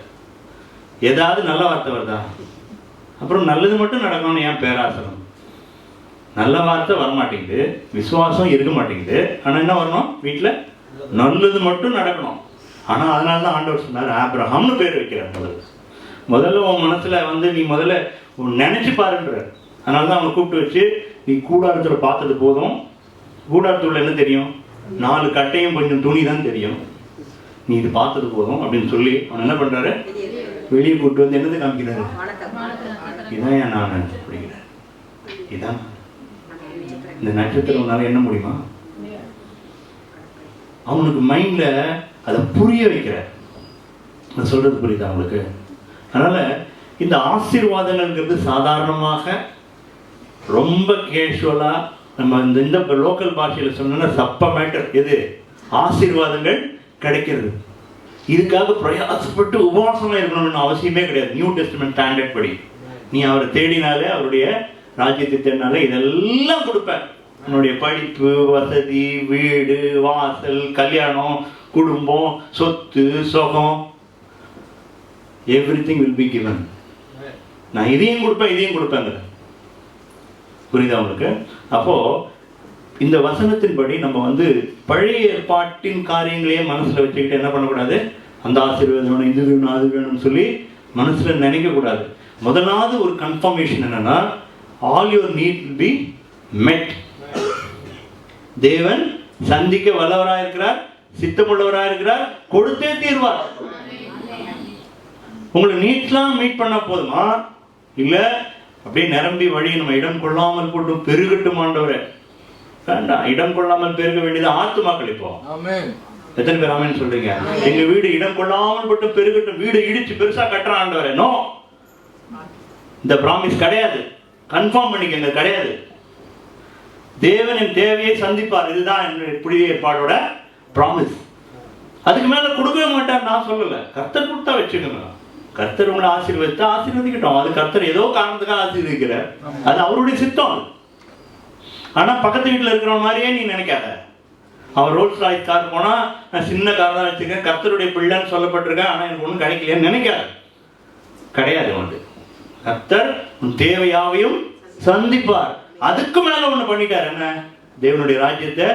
ஏதாவது நல்ல வார்த்தை வருதா? அப்புறம் நல்லது மட்டும் நடக்கணும்னு ஏன் பேராசனம்? நல்ல வார்த்தை வரமாட்டேங்குது, விசுவாசம் இருக்க மாட்டேங்குது. ஆனால் என்ன வரணும்? வீட்டில் நல்லது மட்டும் நடக்கணும். ஆனால் அதனால தான் ஆண்டவர் சொன்னார் ஆபிரகாம்னு பேர் வைக்கிறார். முதல்ல உன் மனசில் நீ முதல்ல நினைச்சு பாருன்ற. அதனால தான் அவனை கூப்பிட்டு வச்சு, நீ கூடாரத்தில் பார்த்தது போதும், கூடாரத்துள்ள என்ன தெரியும்? 4 கட்டையும் கொஞ்சம் துணி தான் தெரியும், நீ இது பார்த்தது போதும் அப்படின்னு சொல்லி அவன் என்ன பண்றாரு? வெளியே கூப்பிட்டு வந்து என்னது காமிக்கிறாரு? இதான் ஏன் நான் அப்படிங்கிறேன். இதான் இந்த நட்சத்திரம்னால என்ன முடியுமா? அவனுக்கு மைண்ட்ல அதை புரிய வைக்கிற. நான் சொல்றது புரியுதா அவங்களுக்கு? அதனால இந்த ஆசீர்வாதங்கள்ங்கிறது சாதாரணமாக ரொம்ப கேஷுவலா நம்ம இந்த லோக்கல் பாஷையில் சொன்னா சப்ப மேட்டர். எது? ஆசீர்வாதங்கள் கிடைக்கிறது. இதுக்காக பிரயாசப்பட்டு உபவாசமா இருக்கணும்னு அவசியமே கிடையாது. நியூ டெஸ்டமென்ட் ஸ்டாண்டர்ட் படி நீ அவரை தேடினாலே, அவருடைய ராஜ்யத்தை தேடினாலே இதெல்லாம் கொடுப்பேன். உன்னுடைய படிப்பு, வசதி, வீடு, வாசல், கல்யாணம், குடும்பம், சொத்து, சுகம், எவ்ரிதிங் வில் பி கிவன். நான் இதையும் கொடுப்பேங்க. புரியுதா உங்களுக்கு? அப்போ இந்த வசனத்தின்படி நம்ம பழைய ஏற்பாட்டின் காரியங்களையே மனசுல வச்சுக்கிட்டு என்ன பண்ணக்கூடாது? அந்த ஆசீர்வாதம் வேணும், இது வேணும், அது வேணும்னு சொல்லி மனசுல நினைக்க கூடாது. முதலாவது ஒரு கன்ஃபர்மேஷன் என்னன்னா, all your need will be met. தேவன் சந்திக்க வல்லவராக இருக்கிறார், சித்தமுள்ளவராக இருக்கிறார், கொடுத்தே தீர்வார். உங்களை நீட்லாம் மீட் பண்ண போதுமா? இல்ல அப்படியே நிரம்பி வழி நம்ம இடம் கொள்ளாமல் போட்டு பெருகட்டும் ஆண்டவரே. வேண்டாம், இடம் கொள்ளாமல் பெருக வேண்டியது ஆத்துமாக்கள். இப்போ எத்தனை பேர் ஆமென் சொல்றீங்க? எங்க வீடு இடம் கொள்ளாமல் போட்டு பெருகட்டும். வீடு இடிச்சு பெருசா கட்டுறான் ஆண்டவரே. நோ, இந்த ப்ராமிஸ் கிடையாது. கன்ஃபார்ம் பண்ணிக்கங்க, கிடையாது. தேவனின் தேவையை சந்திப்பார். இதுதான் புதிய ஏற்பாடோட ப்ராமிஸ். அதுக்கு மேல கொடுக்கவே மாட்டார் நான் சொல்லல. கர்த்தர் கொடுத்தா வச்சுக்கோங்க. கர்த்தர் உங்களை ஆசீர்வதித்தா ஆசீர்வதிக்கட்டும். அது கர்த்தர் ஏதோ காரணத்துக்காக ஆசீர்வதிக்கிறார், அது அவருடைய சித்தம். ஆனா பக்கத்து வீட்டுல இருக்கிற மாதிரியே நீ நினைக்காத. அவர் ரோல்ஸ் ராய்ஸ் கார் போனா நான் சின்ன கார் தான் வச்சிருக்கேன், கர்த்தருடைய பிள்ளைன்னு சொல்லப்பட்டிருக்கேன், ஆனா எனக்கு ஒன்றும் கிடைக்கலையான்னு நினைக்காது. கிடையாது. கர்த்தர் உன் தேவையாவையும் சந்திப்பார். அதுக்கு மேல ஒண்ணு பண்ணிட்டார். என்ன? தேவனுடைய ராஜ்யத்தை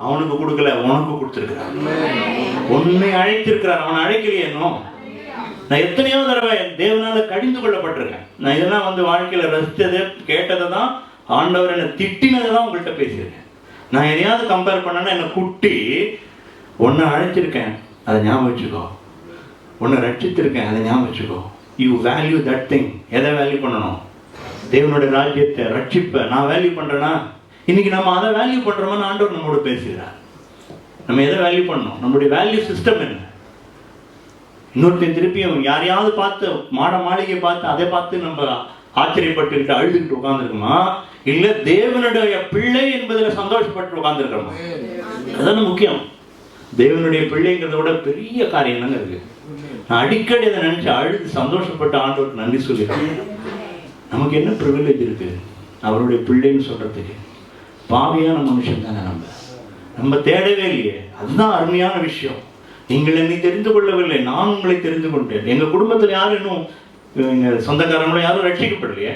அவனுக்கு கொடுக்கல, உனக்கு கொடுத்திருக்கிறார். உன்னை அழைத்திருக்கிறார், அவனை அழைக்கலையே. நான் எத்தனையோ தடவை தேவனால கடிந்து கொள்ளப்பட்டிருக்கேன். நான் இதெல்லாம் வாழ்க்கையில ரசித்ததை கேட்டதை தான், ஆண்டவர் என்னை திட்டினதை தான் உங்கள்கிட்ட பேசியிருக்கேன். நான் எதையாவது கம்பேர் பண்ணேன்னா என்னை குட்டி, உன்னை அழைச்சிருக்கேன் அதை ஞாபகம் வச்சுக்கோ, உன்னை ரட்சித்திருக்கேன் அதை ஞாபகம் வச்சுக்கோ. You value that thing. எதை வேல்யூ பண்ணணும்? தேவனுடைய ராஜ்யத்தை, ரட்சிப்பை நான் வேல்யூ பண்றேன்னா, இன்னைக்கு நம்ம அதை வேல்யூ பண்றோம்னு ஆண்டவர் நம்மளோட பேசுகிறார். நம்ம எதை வேல்யூ பண்ணணும்? நம்மளுடைய வேல்யூ சிஸ்டம் என்ன? இன்னொருத்தையும் திருப்பியும் யாரையாவது பார்த்து மாளிகை பார்த்து அதை பார்த்து நம்ம ஆச்சரியப்பட்டுக்கிட்டு அழுதுகிட்டு உட்காந்துருக்கோமா? இல்ல தேவனுடைய பிள்ளை என்பதில் சந்தோஷப்பட்டு உட்காந்துருக்கோமா? அதான் முக்கியம். தேவனுடைய பிள்ளைங்கிறத விட பெரிய காரியம் தாங்க இருக்கு. நான் அடிக்கடி அதை நினைச்சு அழுது சந்தோஷப்பட்டு ஆண்டவருக்கு நன்றி சொல்லிடுறேன். நமக்கு என்ன ப்ரிவிலேஜ் இருக்கு அவருடைய பிள்ளைன்னு சொல்றதுக்கு? பாவியான மனுஷன் தானே நம்ம தேடவே இல்லையே. அதுதான் அருமையான விஷயம். நீங்கள் என்னை தெரிந்து கொள்ளவில்லை, நான் உங்களை தெரிந்து கொண்டேன். எங்க குடும்பத்தில் யாரும் இன்னும் எங்க சொந்தக்காரங்களும் யாரும் ரட்சிக்கப்படலையே.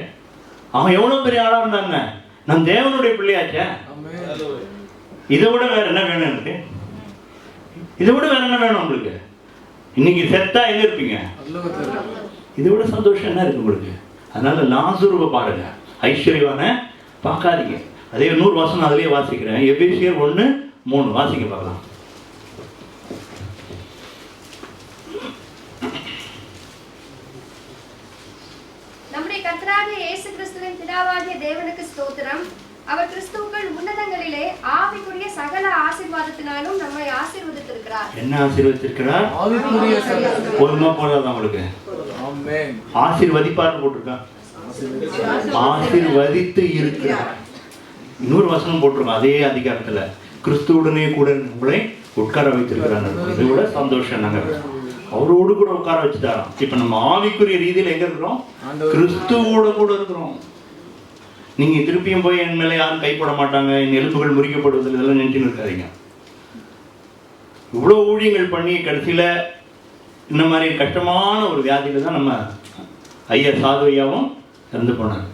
அவன் எவ்வளவு பெரிய ஆளா இருந்தாங்க. நான் தேவனுடைய பிள்ளையாச்சே. இதை விட வேற என்ன வேணும் எனக்கு? இதை விட வேற என்ன வேணும் உங்களுக்கு? இன்னைக்கு செத்தா எங்க இருப்பீங்க? இதை விட சந்தோஷம் என்ன இருக்கு உங்களுக்கு? அதனால லாசருவை பாருங்க, ஐஸ்வர்யவான பார்க்காதீங்க. அதே 100 வசனம் அதிலேயே வாசிக்கிறேன். எபேசியர் 1:3 வாசிக்க பார்க்கலாம். நம்முடைய கர்த்தராகிய இயேசு கிறிஸ்துவின் பிதாவாகிய தேவனுக்கு ஸ்தோத்திரம். அவர் கிறிஸ்துவுக்குள் உன்னதங்களிலே ஆவிக்குரிய சகல ஆசீர்வாதத்தினாலும் நம்மை ஆசீர்வதித்திருக்கிறார். என்ன ஆசீர்வதித்திருக்கிறார்? ஆவிக்குரிய போதுமா போதாதா உங்களுக்கு? ஆமென். ஆசீர்வதிப்பார்னு போட்டிருக்கா? ஆசீர்வதித்து இருக்கிறார். 100 வசனம் போட்டிருக்கோம் அதே அதிகாரத்துல. கிறிஸ்துவுடனே கூட உங்களை உட்கார வைத்திருக்கிறாங்க. இது கூட சந்தோஷம். நாங்க அவரோடு கூட உட்கார வச்சுட்டாராம். இப்ப நம்ம ஆவிக்குரிய ரீதியில எங்க இருக்கிறோம்? கிறிஸ்துவோட கூட இருக்கிறோம். நீங்க திருப்பியும் போய் என் மேல யாரும் கைப்பட மாட்டாங்க, என் எலும்புகள் முறிக்கப்படுவதில் இதெல்லாம் நினைச்சுன்னு இருக்காதீங்க. இவ்வளவு ஊழியங்கள் பண்ணி கடைசியில இந்த மாதிரி கஷ்டமான ஒரு வியாதியில தான் நம்ம ஐயா சாது ஐயாவும் இறந்து போனார்.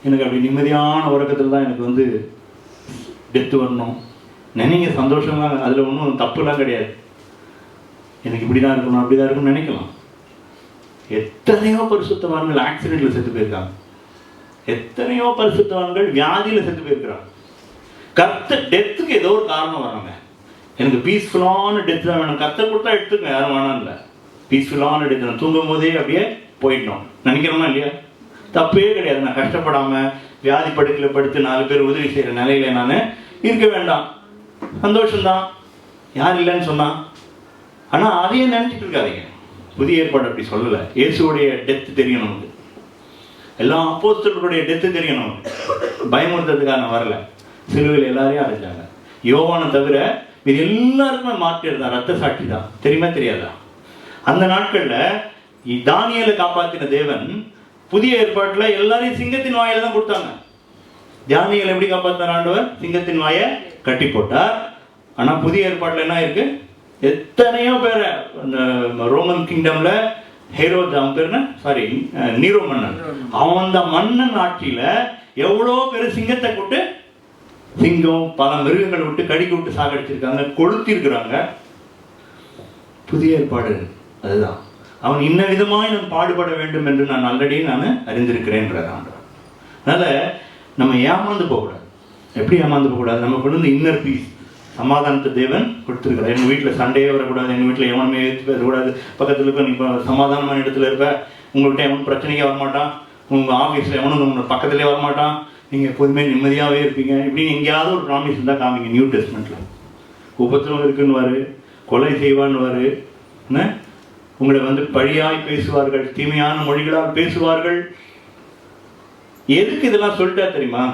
எனக்கு அப்படி நிம்மதியான உறக்கத்தில் தான் எனக்கு வந்து டெத்து வரணும் நினைங்க. சந்தோஷம் தான், அதில் ஒன்றும் தப்புலாம் கிடையாது. எனக்கு இப்படி தான் இருக்கணும் அப்படி தான் இருக்கணும்னு நினைக்கலாம். எத்தனையோ பரிசுத்தவான்கள் ஆக்சிடென்ட்ல செத்து போயிருக்காங்க. எத்தனையோ பரிசுத்தவான்கள் வியாதியில் செத்து போயிருக்கிறாங்க. கர்த்தர் டெத்துக்கு ஏதோ ஒரு காரணம் வராங்க. எனக்கு பீஸ்ஃபுல்லான டெத்து தான் வேணும், கர்த்தர் கொடுத்தா எடுத்துக்க, யாரும் வேணாம் இல்லை. பீஸ்ஃபுல்லான டெத்து நான் தூங்கும் போதே அப்படியே போயிடணும் நினைக்கிறோமா இல்லையா? தப்பே கிடையாது. நான் கஷ்டப்படாமல் வியாதி படுக்கையில் படுத்து 4 பேர் உதவி செய்கிற நிலையில நான் இருக்க வேண்டாம். சந்தோஷம்தான், யார் இல்லைன்னு சொன்னான். ஆனால் அதையே நினைச்சிட்டு இருக்காதீங்க. புதிய ஏற்பாடு அப்படி சொல்லலை. இயேசுடைய டெத்து தெரியும் நமக்கு, எல்லா அப்போஸ்தலர்களுடைய டெத்து தெரியும் நமக்கு. பயமுறுத்துறதுக்காக நான் வரல. சிலுவையில் எல்லாரையும் அடைஞ்சாங்க. யோவானை தவிர இது எல்லாருக்குமே மாற்றிட்டு தான், ரத்த சாட்சி தான். தெரியுமா தெரியாதா? அந்த நாட்களில் தானியேலை காப்பாற்றின தேவன் புதிய ஏற்பாட்டில் எல்லாரையும் சிங்கத்தின் வாயில தான் கொடுத்தாங்க. தானியேலை எப்படி காப்பாற்றினார் ஆண்டவர்? சிங்கத்தின் வாயை கட்டி போட்டார். ஆனால் புதிய ஏற்பாட்டில் என்ன இருக்கு? எத்தனையோ பேரை அந்த ரோமன் கிங்டம்ல ஹேரோத், அவன் பேர் என்ன, சாரி நீரோ மன்னன், அவன் அந்த மன்னன் ஆட்சியில எவ்வளோ பேர் சிங்கத்தை கூட்டு, சிங்கம் பல மிருகங்களை விட்டு கடிக்க விட்டு சாகடிச்சிருக்காங்க, கொளுத்திருக்கிறாங்க. புதிய ஏற்பாடு அதுதான். அவன் இன்ன விதமாய் நான் பாடுபட வேண்டும் என்று நான் ஆல்ரெடி அறிந்திருக்கிறேன்றார் ஆண்டவர். அதனால நம்ம ஏமாந்து போகக்கூடாது. எப்படி ஏமாந்து போகக்கூடாது? நம்ம கொண்டு வந்து இன்னர் பீஸ், சமாதானத்தை தேவன் கொடுத்துருக்கிறார். எங்கள் வீட்டில் சண்டையே வரக்கூடாது, எங்கள் வீட்டில் எவனுமே எடுத்து பேசக்கூடாது, பக்கத்தில் இருக்க நீ இப்போ சமாதானமான இடத்துல இருப்ப, உங்கள்கிட்ட எவனும் பிரச்சனைக்கே வரமாட்டான், உங்கள் ஆஃபீஸில் எவனும் உங்கள் பக்கத்துலேயே வரமாட்டான், நீங்கள் எப்போதுமே நிம்மதியாகவே இருப்பீங்க. இப்படின்னு எங்கேயாவது ஒரு ப்ராமிஸ் இருந்தால் காமிங்க. நியூ டெஸ்ட்மெண்ட்டில் உபத்திரம் இருக்குன்னுவார், கொலை செய்வான்னுவார், என்ன உங்களை வந்து பழியாய் பேசுவார்கள், தீமையான மொழிகளால் பேசுவார்கள். எதுக்கு இதெல்லாம் சொல்லிட்டா தெரியுமா?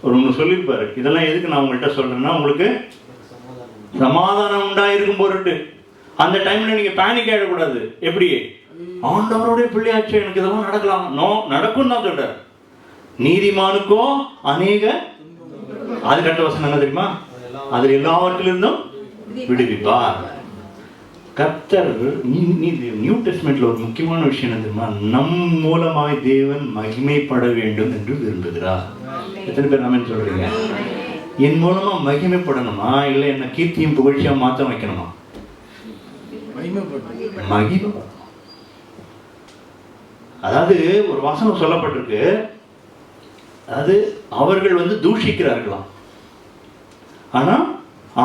ஒன்று சொல்லியிருப்பாரு, இதெல்லாம் எதுக்கு நான் உங்கள்கிட்ட சொல்கிறேன்னா உங்களுக்கு சமாதானம் உண்டாயிருக்கும் பொருட்டு. அந்த டைம்ல நீங்க பேனிக் ஆயிடக்கூடாது. எப்படி? ஆண்டவருடைய பிள்ளையாச்சு, எனக்கு இதெல்லாம் நடக்கலாம். நோ, நடக்கும் தான் சொல்றார். நீதிமானுக்கோ அநேக, அது கட்ட வசனம் என்ன தெரியுமா? அதில் எல்லாவற்றிலிருந்தும் விடுவிப்பார் கர்த்தர். நியூ டெஸ்ட்மெண்ட்ல ஒரு முக்கியமான விஷயம் என்ன தெரியுமா? நம் மூலமாய் தேவன் மகிமைப்பட வேண்டும் என்று விரும்புகிறார். எத்தனை பேர் நம்ம சொல்றீங்க? என் மூலமா மகிமைப்படணுமா, இல்லை என்ன கீர்த்தியும் புகழ்ச்சியா மாற்ற வைக்கணுமா? மகிமை. அதாவது ஒரு வசனம் சொல்லப்பட்டிருக்கு, அதாவது அவர்கள் வந்து தூஷிக்கிறார்களாம், ஆனா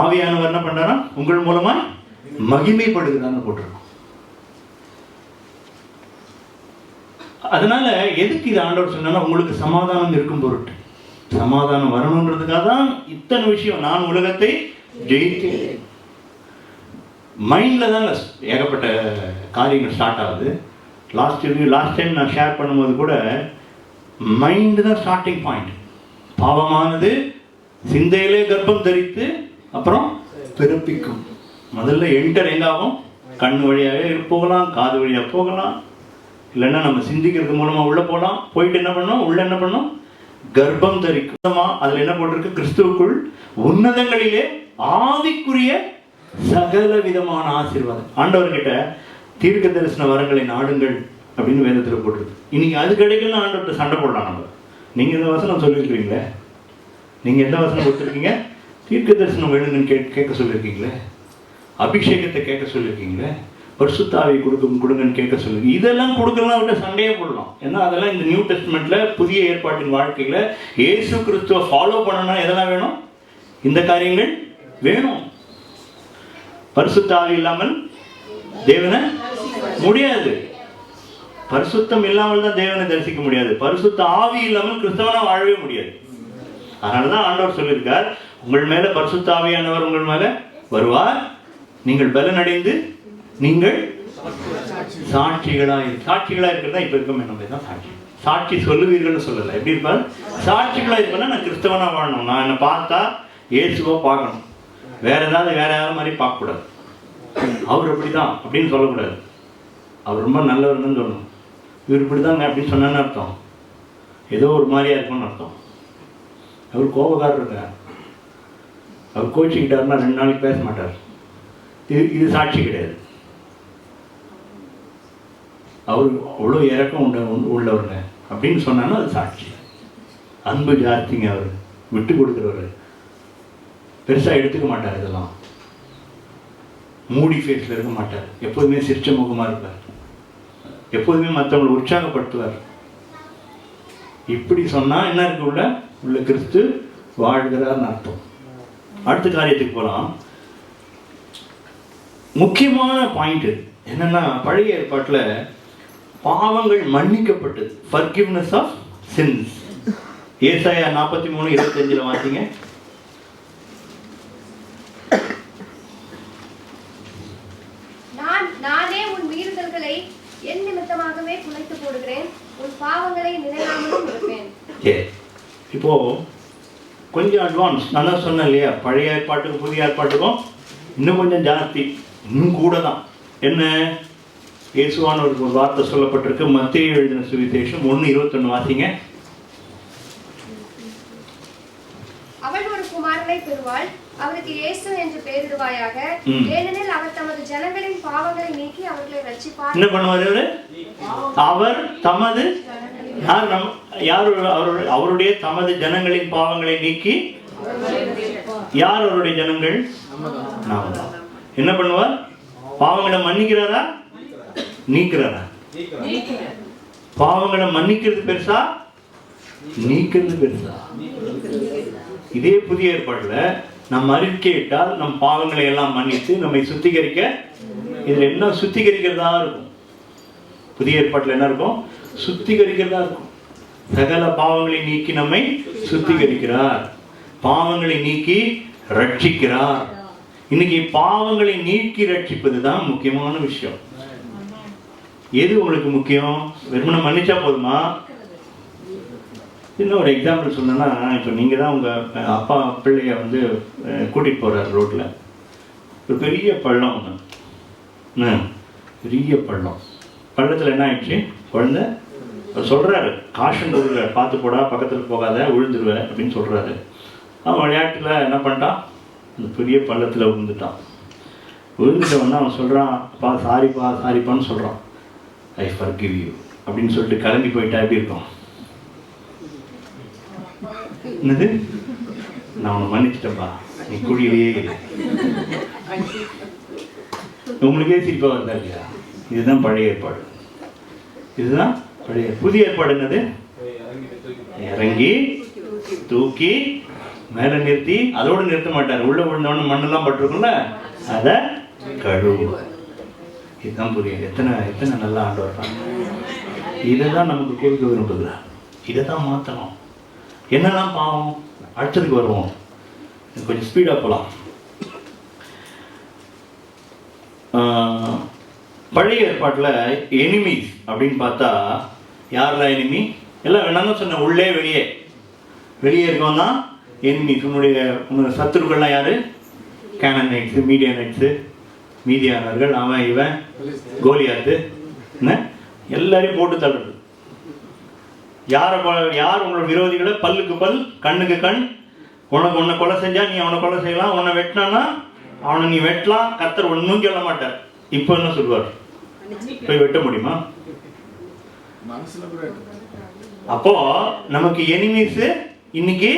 ஆவியானவர் என்ன பண்றாரா? உங்கள் மூலமா மகிமைப்படுகிறான்னு போட்டிருக்கோம். அதனால எதுக்கு இது ஆண்டவர் சொன்னா? உங்களுக்கு சமாதானம் இருக்கும் பொருட்டு, சமாதானம் வரணுன்றதுக்காக தான் இத்தனை விஷயம். நான் உலகத்தை ஜெயித்தேன். மைண்ட்ல தாங்க ஏகப்பட்ட காரியங்கள் ஸ்டார்ட் ஆகுது. லாஸ்ட் டைம் நான் ஷேர் பண்ணும்போது கூட மைண்டு தான் ஸ்டார்டிங் பாயிண்ட். பாவமானது சிந்தையிலே கர்ப்பம் தரித்து அப்புறம் பிறப்பிக்கும். முதல்ல என்டர் எங்காகும்? கண் வழியாக போகலாம், காது வழியாக போகலாம், இல்லைன்னா நம்ம சிந்திக்கிறது மூலமா உள்ள போகலாம். போயிட்டு என்ன பண்ணோம்? உள்ள என்ன பண்ணோம்? கர்ப்பம் தரிக்குமா. அதுல என்ன போட்டிருக்கு? கிறிஸ்துவுக்குள் உன்னதங்களிலே ஆவிக்குரிய சகல விதமான ஆசீர்வாதம். ஆண்டவர்கிட்ட தீர்க்க தரிசன வரங்களை நாடுங்கள் அப்படின்னு வேதத்தில் போட்டிருக்கு. இன்னைக்கு அது கிடைக்கலன்னு ஆண்டவர்கிட்ட சண்டை போடலாம் நம்ம. நீங்க இந்த வசனம் சொல்லியிருக்கிறீங்களே, நீங்க எந்த வசனம் கொடுத்துருக்கீங்க? தீர்க்க தரிசனம் வேணுங்கன்னு கேட்க சொல்லியிருக்கீங்களே, அபிஷேகத்தை கேட்க சொல்லியிருக்கீங்களே, பரிசுத்த ஆவியை கொடுங்கன்னு கேட்க சொல்லுங்க. இதெல்லாம் கொடுக்கலாம் விட சண்டையே போடலாம். ஏன்னா அதெல்லாம் இந்த நியூ டெஸ்ட்மெண்ட்ல புதிய ஏற்பாட்டின் வாழ்க்கையில இயேசு கிறிஸ்துவை ஃபாலோ பண்ணணும்னா எதெல்லாம் வேணும்? இந்த காரியங்கள் வேணும். பரிசுத்த ஆவி இல்லாமல் தேவனை முடியாது. பரிசுத்தம் இல்லாமல் தான் தேவனை தரிசிக்க முடியாது. பரிசுத்த ஆவி இல்லாமல் கிறிஸ்தவனா வாழவே முடியாது. அதனாலதான் ஆண்டவர் சொல்லியிருக்கார், உங்கள் மேல பரிசுத்த ஆவியானவர் உங்கள் மேல வருவார், நீங்கள் பலனடைந்து நீங்கள் சாட்சிகளா இருக்கிறதா இப்ப இருக்கமே. நம்ம தான் சாட்சி சொல்லுவீர்கள்னு சொல்லல. எப்படி இருப்பாரு? சாட்சிகளா இருப்பேன்னா நான் கிறிஸ்தவனா வாழணும். நான் என்ன பார்த்தா இயேசுவா பார்க்கணும், வேற யாரும் மாதிரி பார்க்க கூடாது. அவர் அப்படிதான் அப்படின்னு சொல்லக்கூடாது. அவர் ரொம்ப நல்லவர்னு சொல்லணும். இவர் இப்படிதாங்க அப்படின்னு சொன்னான்னு அர்த்தம் ஏதோ ஒரு மாதிரியா இருக்கும்னு அர்த்தம். அவர் கோபக்காரர் இருக்கார். அவர் கோச்சிக்கிட்டாருன்னா 2 நாளைக்கு பேச மாட்டார். இது சாட்சி கிடையாது. அவர் அவ்வளோ இறக்கம் உள்ளவருங்க அப்படின்னு சொன்னாலும் அது சாட்சி. அன்பு ஜாஸ்திங்க. அவர் விட்டு கொடுக்குறவர், பெருசா எடுத்துக்க மாட்டார். இதெல்லாம் மூடி ஃபேஸ்ல இருக்க மாட்டார். எப்போதுமே சிரிச்ச முகமா இருப்பார். எப்போதுமே மற்றவங்களை உற்சாகப்படுத்துவார். இப்படி சொன்னா என்ன இருக்கு? உள்ள கிறிஸ்து வாழ்கிறார்னு அர்த்தம். அடுத்த காரியத்துக்கு போலாம். முக்கியமான பாயிண்ட் என்னன்னா, பழைய ஏற்பாட்டில் பாவங்கள் மன்னிக்கப்பட்டது. forgiveness of sins. ஏசாயா 43:25 வாசிங்க. நானே உன் மீறுதல்களை என் நிமித்தமாகவே குலைத்து போடுகிறேன், உன் பாவங்களை நினையாமலும் இருப்பேன். இப்போ கொஞ்சம் அட்வான்ஸ். நான் தான் சொன்னேன் இல்லையா, பழைய ஏற்பாட்டுக்கும் புதிய ஏற்பாட்டுக்கும் இன்னும் கொஞ்சம் ஜாஸ்தி, இன்னும் கூட தான். என்ன? இயேசுவான ஒரு வார்த்தை சொல்லப்பட்டிருக்கு. மத்தேயு எழுதின சுவிசேஷம் 1:21 வாசிங்க. அவள் ஒரு குமாரனை பெறுவாள், அவருக்கு இயேசு என்று பெயரிடுவாயாக, ஏனெனில் அவர் தமது ஜனங்களின் பாவங்களை நீக்கி அவர்களை ரட்சிப்பார். என்ன பண்ணுவார் அவர்? தமது அவருடைய தமது ஜனங்களின் பாவங்களை நீக்கி. யார் அவருடைய ஜனங்கள்? நாம். என்ன பண்ணுவார்? பாவங்களை மன்னிக்கிறாரா, நீக்கிறாரா? பாவங்களை மன்னிக்கிறது பெருசா, நீக்கிறது பெருசா? இதே புதிய ஏற்பாட்டுல நம் அறிக்கையிட்டால் நம் பாவங்களை எல்லாம் மன்னித்து நம்மை சுத்திகரிக்க, இதுல என்ன சுத்திகரிக்கிறதா இருக்கும்? புதிய ஏற்பாட்டுல என்ன இருக்கும்? சுத்திகரிக்கிறதா இருக்கும். சகல பாவங்களை நீக்கி நம்மை சுத்திகரிக்கிறார், பாவங்களை நீக்கி ரட்சிக்கிறார். இன்னைக்கு பாவங்களை நீக்கி ரட்சிப்பது தான் முக்கியமான விஷயம். எது உங்களுக்கு முக்கியம்? வெறுமனை மன்னிச்சா போதுமா? இன்னும் ஒரு எக்ஸாம்பிள் சொன்னா, இப்போ நீங்க தான் உங்க அப்பா பிள்ளைய கூட்டிட்டு போறாரு ரோட்ல, ஒரு பெரிய பள்ளம் ஒன்று, பெரிய பள்ளத்துல என்ன ஆயிடுச்சு? குழந்தை சொல்றாரு, காஷன் கொடுக்குறாரு, பார்த்து போடா, பக்கத்துல போகாத, விழுந்துருவ அப்படின்னு சொல்றாரு. அவன் விளையாட்டுல என்ன பண்ணிட்டான்? அந்த பெரிய பள்ளத்துல விழுந்துட்டான். விழுந்துட்டவன்னா அவன் சொல்றான், அப்பா சாரிப்பான்னு சொல்றான். ஐ ஃபர்கிவ் யூ அப்படின்னு சொல்லிட்டு கிளம்பி போயிட்டா எப்படி இருக்கும்? என்னது? நான் உன்னை மன்னிச்சிட்டப்பா, நீ குழியிலேயே இல்லை. உங்களுக்கே சிரிப்பா வருதா இல்லையா? இதுதான் பழைய ஏற்பாடு. இதுதான் பழைய. புதிய ஏற்பாடு என்னது? இறங்கி தூக்கி மேல நிறுத்தி, அதோடு நிறுத்த மாட்டார். உள்ள விழுந்தவன மண்ணெல்லாம் பட்டிருக்கும்ல, அதை கழுவு. இதுதான் புதிய. எத்தனை நல்லா ஆண்டவர். இதைதான் நமக்கு கொடுக்க விரும்புகிறார். இதை தான் மாற்றணும். என்னெல்லாம் பாவம்? அடுத்ததுக்கு வருவோம். கொஞ்சம் ஸ்பீடா போலாம். பழைய ஏற்பாட்டில் எனிமீஸ் அப்படின்னு பார்த்தா யாரெல்லாம் எனிமி? எல்லாம் வேணாம்னு சொன்ன, உள்ளே வெளியே இருக்கவன் தான் எனிமீஸ். உன்னுடைய சத்துருக்கள்லாம் யாரு? கேனனைட்ஸு, மீதியானவர்கள், அவன் இவன், கோலியாத்து, என்ன எல்லாரையும் போட்டு தள்ளுறது. யார் உங்களோட விரோதிகளை? பல்லுக்கு பல், கண்ணுக்கு கண். உன்னை கொலை செஞ்சா நீ அவனை கொலை செய்யலாம், உன்னை வெட்டினான்னா அவனை நீ வெட்டலாம். கர்த்தர் ஒன்றும் சொல்ல மாட்டார். இப்போ என்ன சொல்லுவார்? போய் வெட்ட முடியுமா? அப்போ நமக்கு எனிமீஸ் இன்னைக்கு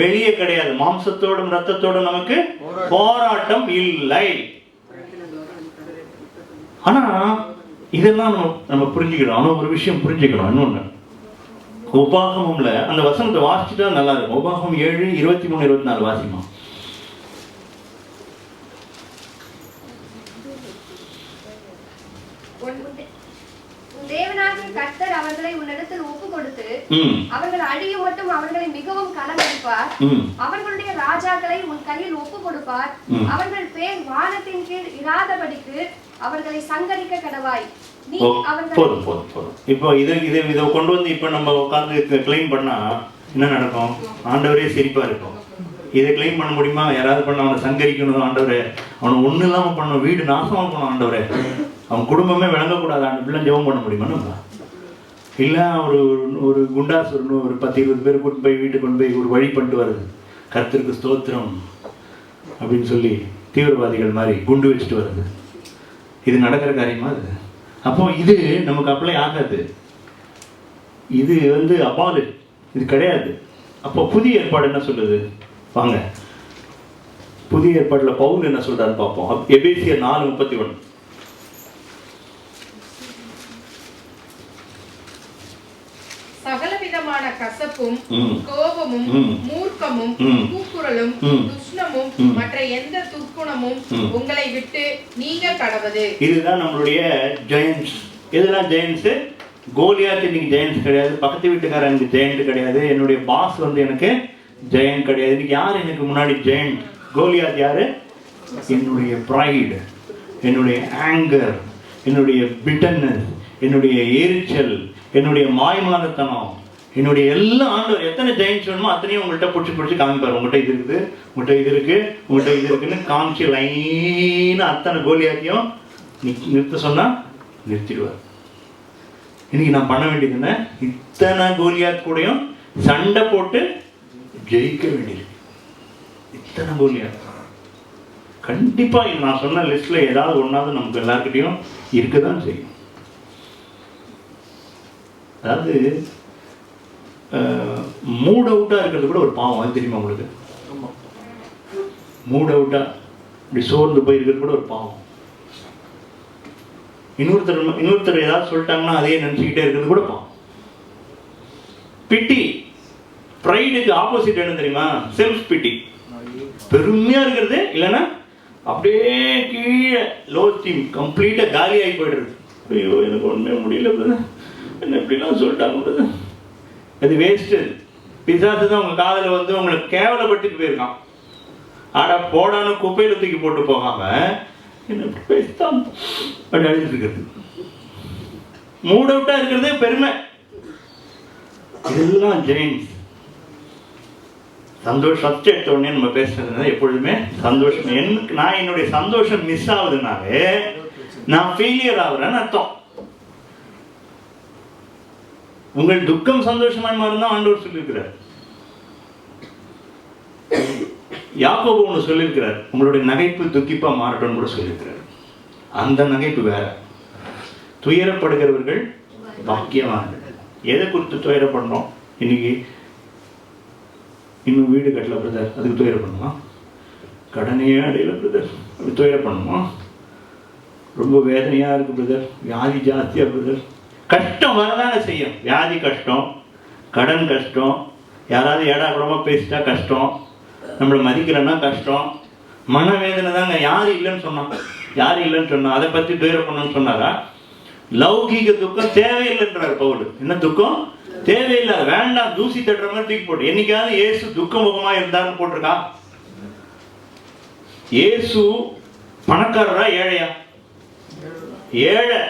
வெளியே கிடையாது. மாம்சத்தோடும் ரத்தத்தோடும் நமக்கு போராட்டம் இல்லை. ஆனால் இதெல்லாம் நம்ம புரிஞ்சுக்கணும். ஆனால் ஒரு விஷயம் புரிஞ்சுக்கணும், இன்னொன்று. உபாகமம்ல அந்த வசனத்தை வாசிச்சுட்டா நல்லா இருக்கும். உபாகமம் 7:23-24 வாசிமா. தேவனாகிய கர்த்தர் அவர்களை உன்னிடத்தில் ஒப்பு கொடுத்து அவர்கள் அழிய மட்டும் அவர்களை மிகவும் கலங்கடிப்பார். அவர்களுடைய ராஜாக்களை உன் கையில் ஒப்பு கொடுப்பார். அவர்கள் பேர் வானத்தின் கீழ் இராதபடிக்கு அவர்களை சங்கரிக்க கடவாய். போதும் போதும் போதும். இப்போ இதை கொண்டு வந்து இப்போ நம்ம உட்காந்து கிளைம் பண்ணா என்ன நடக்கும்? ஆண்டவரே சிரிப்பா இருக்கும். இதை கிளைம் பண்ண முடியுமா? யாராவது பண்ண அவனை சங்கரிக்கணும் ஆண்டவரே, அவனை ஒன்றும் இல்லாமல் பண்ணணும், வீடு நாசமாக போகணும் ஆண்டவரே, அவன் குடும்பமே விளங்கக்கூடாது ஆண்டு பிள்ளை ஜெபம் பண்ண முடியுமா நம்ம? இல்லை ஒரு குண்டாஸ் ஒரு 10-20 பேர் கூட்டு போய் வீட்டுக்கு கொண்டு போய் ஒரு வழி பண்ணிட்டு வருது, கர்த்தருக்கு ஸ்தோத்திரம் அப்படின்னு சொல்லி தீவிரவாதிகள் மாதிரி குண்டு வச்சுட்டு வருது. இது நடக்கிற காரியமா அது? அப்போ இது நமக்கு அப்ளை ஆகாது. இது அபாலு, இது கிடையாது. அப்போ புதிய ஏற்பாடு என்ன சொல்லுது? வாங்க, புதிய ஏற்பாடுல பவுல் என்ன சொல்றாருன்னு பார்ப்போம். எபேசியர் 4:31. சகலவிதமான கசப்பும் கோபமும் மூர்க்கமும் கூக்குரலும் துஷ்ணமும் மற்ற எந்த துர்க்குணமும் உங்களை விட்டு நீங்க கடவது. இதுதான் நம்மளுடைய ஜெயன்ஸ். எதுலாம் ஜெயன்ஸ்? கோலியாத் இன்னைக்கு ஜெயன்ஸ் கிடையாது, பக்கத்து வீட்டுக்காரன் எனக்கு ஜெயண்ட் கிடையாது, என்னுடைய பாஸ் எனக்கு ஜெயண்ட் கிடையாது. இன்னைக்கு யார் எனக்கு முன்னாடி ஜெயண்ட்? கோலியாத் யாரு? என்னுடைய ப்ரைடு, என்னுடைய ஆங்கர், என்னுடைய பிட்டர்னஸ், என்னுடைய எரிச்சல், என்னுடைய மாய்மானத்தனம், என்னுடைய எல்லா ஆண்டவர் எத்தனை ஜெயின்ஸ் வேணுமோ அத்தனையும் உங்கள்கிட்ட பிடிச்சி காமிப்பார். உங்கள்கிட்ட இது இருக்குது, உங்கள்கிட்ட இது இருக்கு, உங்கள்கிட்ட இது இருக்குன்னு காமிச்சு லைனா அத்தனை கோலியாத்தையும் நிறுத்த சொன்னா நிறுத்திடுவார். இன்னைக்கு நான் பண்ண வேண்டியது என்ன? இத்தனை கோலியாத் கூடயும் சண்டை போட்டு ஜெயிக்க வேண்டியது. இத்தனை கோலியாத் கண்டிப்பா நான் சொன்ன லிஸ்ட்ல ஏதாவது ஒன்னாவது நமக்கு எல்லாருக்கிட்டையும் இருக்கதான் செய்யும். அதாவது மூட் அவுட்டா இருக்கிறது கூட ஒரு பாவம். அது தெரியுமா உங்களுக்கு? மூட் அவுட்டா இப்படி சோர்ந்து போயிருக்கிறது கூட ஒரு பாவம். இன்னொருத்தர் ஏதாவது சொல்லிட்டாங்கன்னா அதே நினைச்சுக்கிட்டே இருக்கிறது கூட பாவம். பிட்டி, ப்ரைடுக்கு ஆப்போசிட் என்ன தெரியுமா? செல்ஃப் பிட்டி. பெருமையா இருக்கிறது, இல்லைன்னா அப்படியே கீழே லோ ஸ்டீம் கம்ப்ளீட்டா காலி ஆகி போயிடுறது. ஐயோ எனக்கு ஒண்ணுமே முடியல, என்ன இப்படிலாம் சொல்லிட்டாங்க, அது வேஸ்ட். பிசாசு தான் உங்க காதல உங்களை கேவலப்பட்டு போயிருக்கான். ஆடா போடான்னு குப்பையில தூக்கி போட்டு போகாம என்ன பேசித்தான் அப்படி அழுதுட்டு இருக்கிறது. மூட் அவுட்டா இருக்கிறது பெருமை. இதெல்லாம் ஜெயின்ஸ். சந்தோஷம் ஃபர்ஸ்ட் எடுத்த உடனே நம்ம பேசுறது எப்பொழுதுமே சந்தோஷம். நான் என்னுடைய சந்தோஷம் மிஸ் ஆகுதுனாலே நான் ஃபெயிலியர் ஆகுறேன்னு அர்த்தம். உங்கள் துக்கம் சந்தோஷமாய் மாறும் ஆண்டவர் சொல்லியிருக்கிறார். யாக்கோபு ஒன்று சொல்லியிருக்கிறார், உங்களுடைய நகைப்பு துக்கிப்பா மாறட்டும் கூட சொல்லியிருக்கிறார். அந்த நகைப்பு வேற. துயரப்படுகிறவர்கள் பாக்கியவான்கள். எதை குறித்து துயரப்படணும்? இன்னைக்கு இன்னும் வீடு கட்டல பிரதர், அதுக்கு துயரப்படணுமா? கடனையே அடையல பிரதர், அப்படி துயரப்படணுமா? ரொம்ப வேதனையா இருக்கு பிரதர், வியாதி ஜாஸ்தியா பிரதர். கஷ்டம் வரதானே செய்யும். வியாதி கஷ்டம், கடன் கஷ்டம், யாராவது ஏடா கூடமா பேசிட்டா கஷ்டம், நம்மளை மதிக்கலன்னா கஷ்டம், மனவேதனை தாங்க. யாரும் இல்லைன்னு சொன்னான், யாரும் இல்லைன்னு சொன்னா அதை பத்தி துயரப்படணும்னு சொன்னாரா? லௌகீக துக்கம் தேவையில்லைன்றார் பவுல். என்ன துக்கம்? தேவையில்லாத, வேண்டாம், தூசி தட்டுற மாதிரி தூக்கி போட்டு. என்னைக்காவது இயேசு துக்க முகமா இருந்தாருன்னு போட்டிருக்கா? இயேசு பணக்காரரா ஏழையா? ஏழை.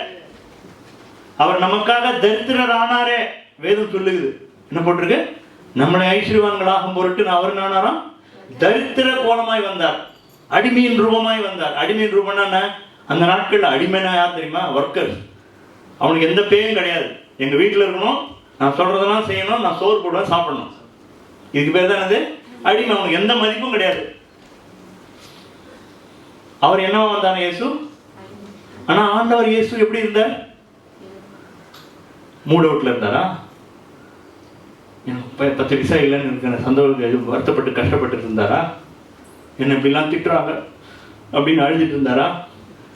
அவர் நமக்காக தரித்திரர் ஆனாரே, வேதம் சொல்லுது. என்ன போட்டிருக்கு? நம்மளை ஐஸ்வர்யவான்களாகும் பொருட்டு அவர் ஆனாராம், தரித்திர கோலமாய் வந்தார், அடிமையின் ரூபமாய் வந்தார். அடிமையின் ரூபம்னா அந்த நாட்கள்ல அடிமைனா யார் தெரியுமா? ஒர்க்கர். அவனுக்கு எந்த பேயும் கிடையாது. எங்க வீட்டில் இருக்கணும், நான் சொல்றதெல்லாம் செய்யணும், நான் சோறு போடுவேன், சாப்பிடணும். இதுக்கு பேர் தான் அது அடிமை. அவனுக்கு எந்த மதிப்பும் கிடையாது. அவர் என்னவா வந்தார்? இயேசு. ஆனா ஆண்டவர் இயேசு எப்படி இருந்தார்? மூட் அவுட்ல இருந்தாரா? எனக்கு 10 பைசா இல்லைன்னு இருக்கிற சந்தோஷம் வருத்தப்பட்டு கஷ்டப்பட்டு இருந்தாரா? என்ன இப்படிலாம் திட்டுறாங்க அப்படின்னு அழுதுட்டு இருந்தாரா?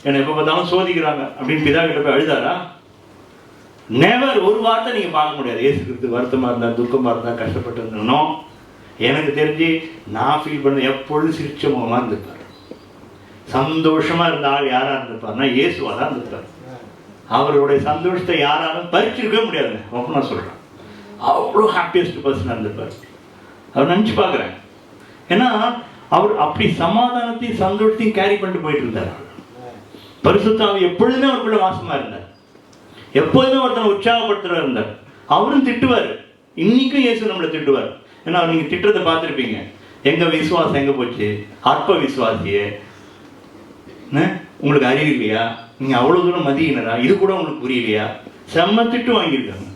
என்னை எப்போ பார்த்தாலும் சோதிக்கிறாங்க அப்படின்னு பிதா கிட்ட போய் அழுதாரா? நெவர். ஒரு வார்த்தை நீங்க பார்க்க முடியாது. இயேசு கிறிஸ்து வருத்தமா இருந்தா, துக்கமா இருந்தா, கஷ்டப்பட்டு இருந்தோம். எனக்கு தெரிஞ்சு நான் ஃபீல் பண்ண எப்பொழுதும் சிரிச்ச முகமா இருந்திருப்பார். சந்தோஷமா இருந்த ஆள் யாரா இருந்திருப்பாருன்னா இயேசுவா தான் இருந்திருப்பார். அவருடைய சந்தோஷத்தை யாராலும் பறிச்சிருக்கவே முடியாது. அப்போ நான் சொல்றேன், அவ்வளோ ஹாப்பியஸ்ட் பர்சனாக இருந்திருப்பார். அவர் நினச்சி பார்க்குறேன். ஏன்னா அவர் அப்படி சமாதானத்தையும் சந்தோஷத்தையும் கேரி பண்ணிட்டு போயிட்டு இருந்தார். பரிசுத்த ஆவி எப்பொழுதுமே அவருக்குள்ள வாசமா இருந்தார். எப்பொழுதுமே ஒருத்தனை உற்சாகப்படுத்துறா இருந்தார். அவரும் திட்டுவார். இன்னைக்கும் இயேசு நம்மளை திட்டுவார். ஏன்னா நீங்க திட்டுறதை பார்த்துருப்பீங்க. எங்க விசுவாசம் எங்க போச்சு? அற்ப விசுவாசியே, உங்களுக்கு அறிவு இல்லையா? நீங்க அவ்வளவு தூரம் மதியினரா? இது கூட உங்களுக்கு புரியலையா? செம்ம திட்டு வாங்கியிருக்காங்க.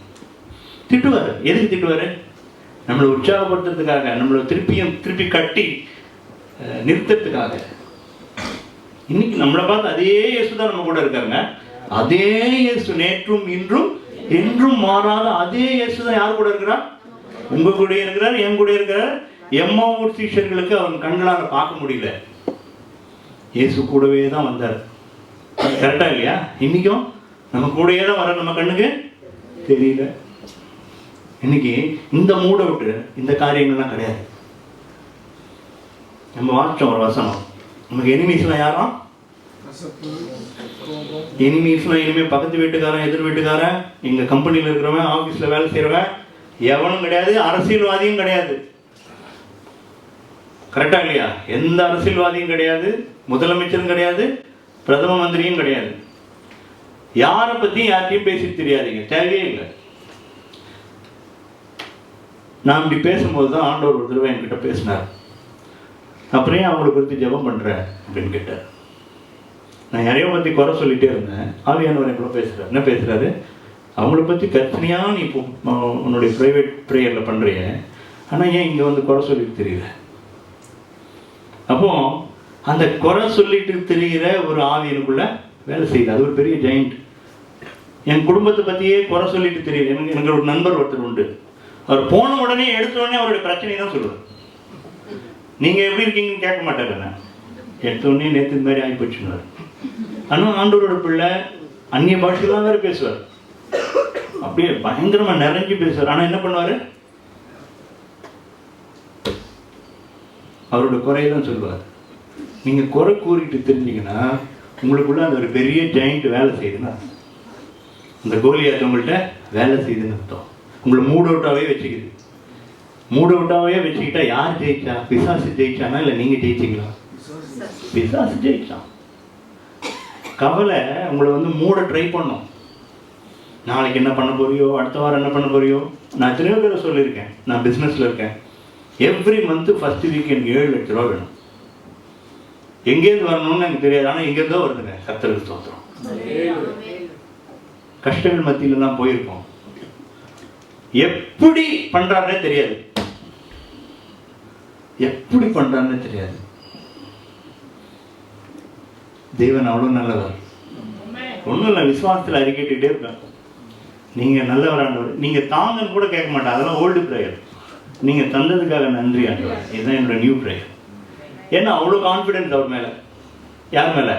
திட்டுவாரு. எதுக்கு திட்டுவாரு? நம்மளை உற்சாகப்படுத்துறதுக்காக, நம்மளை திருப்பி கட்டி நிறுத்தத்துக்காக. இன்னைக்கு நம்மளை பார்த்து அதே இயேசு தான் நம்ம கூட இருக்காங்க. அதே இயேசு நேற்றும் இன்றும் என்றும் மாறாத அதே இயேசு தான் யார் கூட இருக்கிறார்? உங்க கூட இருக்கிறார், என் கூட இருக்கிறார். எம்மாவூர் சீஷர்களுக்கு அவன் கண்களால் பார்க்க முடியல, இயேசு கூடவே தான் வந்தார். கரெக்டா இல்லையா? இன்னைக்கும் நம்ம கூடயே தான் வர, நம்ம கண்ணுக்கு தெரியல. இன்னைக்கு இந்த மூட விட்டு இந்த காரியங்கள்லாம் கிடையாது. நம்ம வாட்சம் ஒரு வசனம், நமக்கு எனிமீஸ்லாம் யாரும்? எனிமீஸ்லாம் இனிமே பக்கத்து வீட்டுக்காரன், எதிர் வீட்டுக்காரன், எங்க கம்பெனியில் இருக்கிறவன், ஆபீஸ்ல வேலை செய்யறவன் எவனும் கிடையாது. அரசியல்வாதியும் கிடையாது. கரெக்டா இல்லையா? எந்த அரசியல்வாதியும் கிடையாது, முதலமைச்சரும் கிடையாது, பிரதம மந்திரியும் கிடையாது. யாரை பத்தியும் யார்ட்டையும் பேசி தெரியாதீங்க, தேவையே இல்லை. நான் இப்படி பேசும்போது தான் ஆண்டவர் ஒரு தடவை என்கிட்ட பேசினார். அப்புறம் அவங்களை குறித்து ஜெபம் பண்றேன் அப்படின்னு கேட்டார். நான் யாரையோ பத்தி குறை சொல்லிட்டே இருந்தேன். ஆவியானவர் என் கூட பேசுறாரு. என்ன பேசுறாரு? அவங்கள பத்தி கற்பனையா நீ இப்போ உன்னுடைய பிரைவேட் ப்ரேயர்ல பண்றீங்க, ஆனா ஏன் இங்க வந்து குறை சொல்லிட்டு தெரியல? அப்போ அந்த குறை சொல்லிட்டு தெரிகிற ஒரு ஆவி எனக்குள்ள வேலை செய்யுது. அது ஒரு பெரிய ஜெயிண்ட். என் குடும்பத்தை பத்தியே குறை சொல்லிட்டு தெரியுது. எனக்கு ஒரு நண்பர் ஒருத்தர் உண்டு. அவர் போன உடனே எடுத்த உடனே அவருடைய பிரச்சனை தான் சொல்லுவார். நீங்க எப்படி இருக்கீங்கன்னு கேட்க மாட்டாரு. எடுத்த உடனே நேற்று இந்த மாதிரி ஆகி போச்சுன்னு. ஆனால் ஆண்டவரோட பிள்ளை அந்நிய பாஷையெல்லாம் வேற பேசுவார். அப்படியே பயங்கரமா நிறைஞ்சு பேசுவார். ஆனா என்ன பண்ணுவாரு? அவரோட குறையதான் சொல்லுவார். நீங்க குறை கூறிட்டு தெரிஞ்சீங்கன்னா உங்களுக்குள்ள அந்த ஒரு பெரிய ஜெயிண்ட் வேலை செய்யுதுன்னா, இந்த கோலியாத் உங்கள்கிட்ட வேலை செய்யுதுன்னு அர்த்தம். உங்களை மூட் அவுட்டாவே வச்சுக்குது. மூட் அவுட்டாவே வச்சுக்கிட்டா யார் ஜெயிச்சா? பிசாசு ஜெயிச்சானா இல்லை நீங்க ஜெயிச்சிங்களா? பிசாசு ஜெயிச்சான். கவலை உங்களை வந்து மூட ட்ரை பண்ணும். நாளைக்கு என்ன பண்ண போறியோ, அடுத்த வாரம் என்ன பண்ண போறியோ. நான் எத்தனையோ பேரை சொல்லியிருக்கேன். நான் பிஸ்னஸில் இருக்கேன். எவ்ரி மந்த் ஃபர்ஸ்ட் வீக் எனக்கு 7 லட்ச ரூபா வேணும். எங்கேருந்து வரணும்னு எனக்கு தெரியாது, ஆனால் எங்கேருந்தோ வருதுங்க. கர்த்தருக்கு ஸ்தோத்திரம். கஷ்டங்கள் மத்தியில தான் போயிருக்கோம். எப்படி பண்றாருன்னே தெரியாது. எப்படி பண்றாருன்னே தெரியாது. தேவன் அவ்வளவு நல்லவர். ஒன்றும் இல்லை, விசுவாசத்தில் அறிக்கைட்டுக்கிட்டே இருப்பேன். நீங்க நல்லவர் ஆண்டவர், நீங்க தாங்கன்னு கூட கேட்க மாட்டேன். அதெல்லாம் ஓல்டு ப்ரேயர். நீங்க தந்ததுக்காக நன்றி ஆண்டவர், இதுதான் என்னோட நியூ ப்ரேயர். ஏன்னா அவ்வளோ கான்ஃபிடென்ஸ் அவர் மேல. யார் மேல?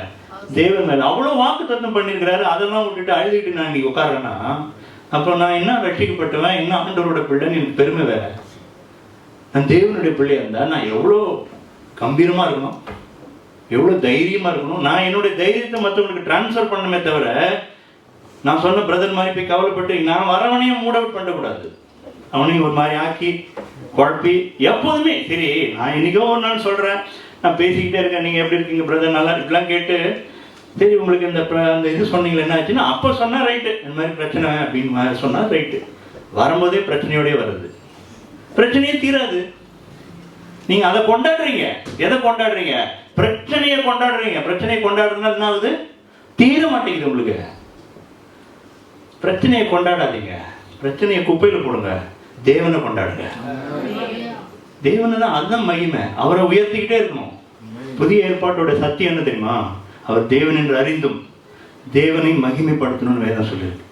தேவன் மேல. அவ்வளோ வாக்கு தத்தம் பண்ணியிருக்கிறாரு. அதெல்லாம் விட்டுட்டு அழுதுகிட்டு நான் இன்னைக்கு உட்கார்றேன்னா அப்புறம் நான் என்ன ரட்சிக்கப்பட்டவன், என்ன ஆண்டவரோட பிள்ளைன்னு எனக்கு பெருமை வேற. நான் தேவனுடைய பிள்ளையா இருந்தா நான் எவ்வளோ கம்பீரமா இருக்கணும், எவ்வளோ தைரியமா இருக்கணும். நான் என்னுடைய தைரியத்தை மற்றவங்களுக்கு டிரான்ஸ்ஃபர் பண்ணமே தவிர, நான் சொன்ன பிரதர் மாதிரி போய் கவலைப்பட்டு நான் வரவனையும் மூட் அவுட் பண்ணக்கூடாது. அவனையும் ஒரு மாதிரி ஆக்கி குழப்பி எப்போதுமே சரி நான் இன்னைக்கோ ஒரு நாள் சொல்றேன், நான் பேசிக்கிட்டே இருக்கேன், நீங்க எப்படி இருக்கீங்க பிரதர், நல்லா இப்படிலாம் கேட்டு சரி உங்களுக்கு அந்த இது சொன்னீங்களா என்ன ஆச்சுன்னா, அப்போ சொன்னா ரைட்டு, இந்த மாதிரி பிரச்சனை அப்படின்னு சொன்னா ரைட்டு. வரும்போதே பிரச்சனையோடய வருது, பிரச்சனையே தீராது. நீங்க அதை கொண்டாடுறீங்க. எதை கொண்டாடுறீங்க? பிரச்சனையை கொண்டாடுறீங்க. பிரச்சனையை கொண்டாடுறதுனால என்ன ஆகுது? தீர மாட்டேங்குது உங்களுக்கு. பிரச்சனையை கொண்டாடாதீங்க, பிரச்சனையை குப்பையில போடுங்க, தேவனை கொண்டாடுங்க. தேவனை தான், அதுதான் மகிமை. அவரை உயர்த்திக்கிட்டே இருக்கணும். புதிய ஏற்பாட்டோட சத்தியம் என்ன தெரியுமா? அவர் தேவன் என்று அறிந்தும் தேவனை மகிமைப்படுத்தணும்னு வேதம் சொல்லியிருக்கு.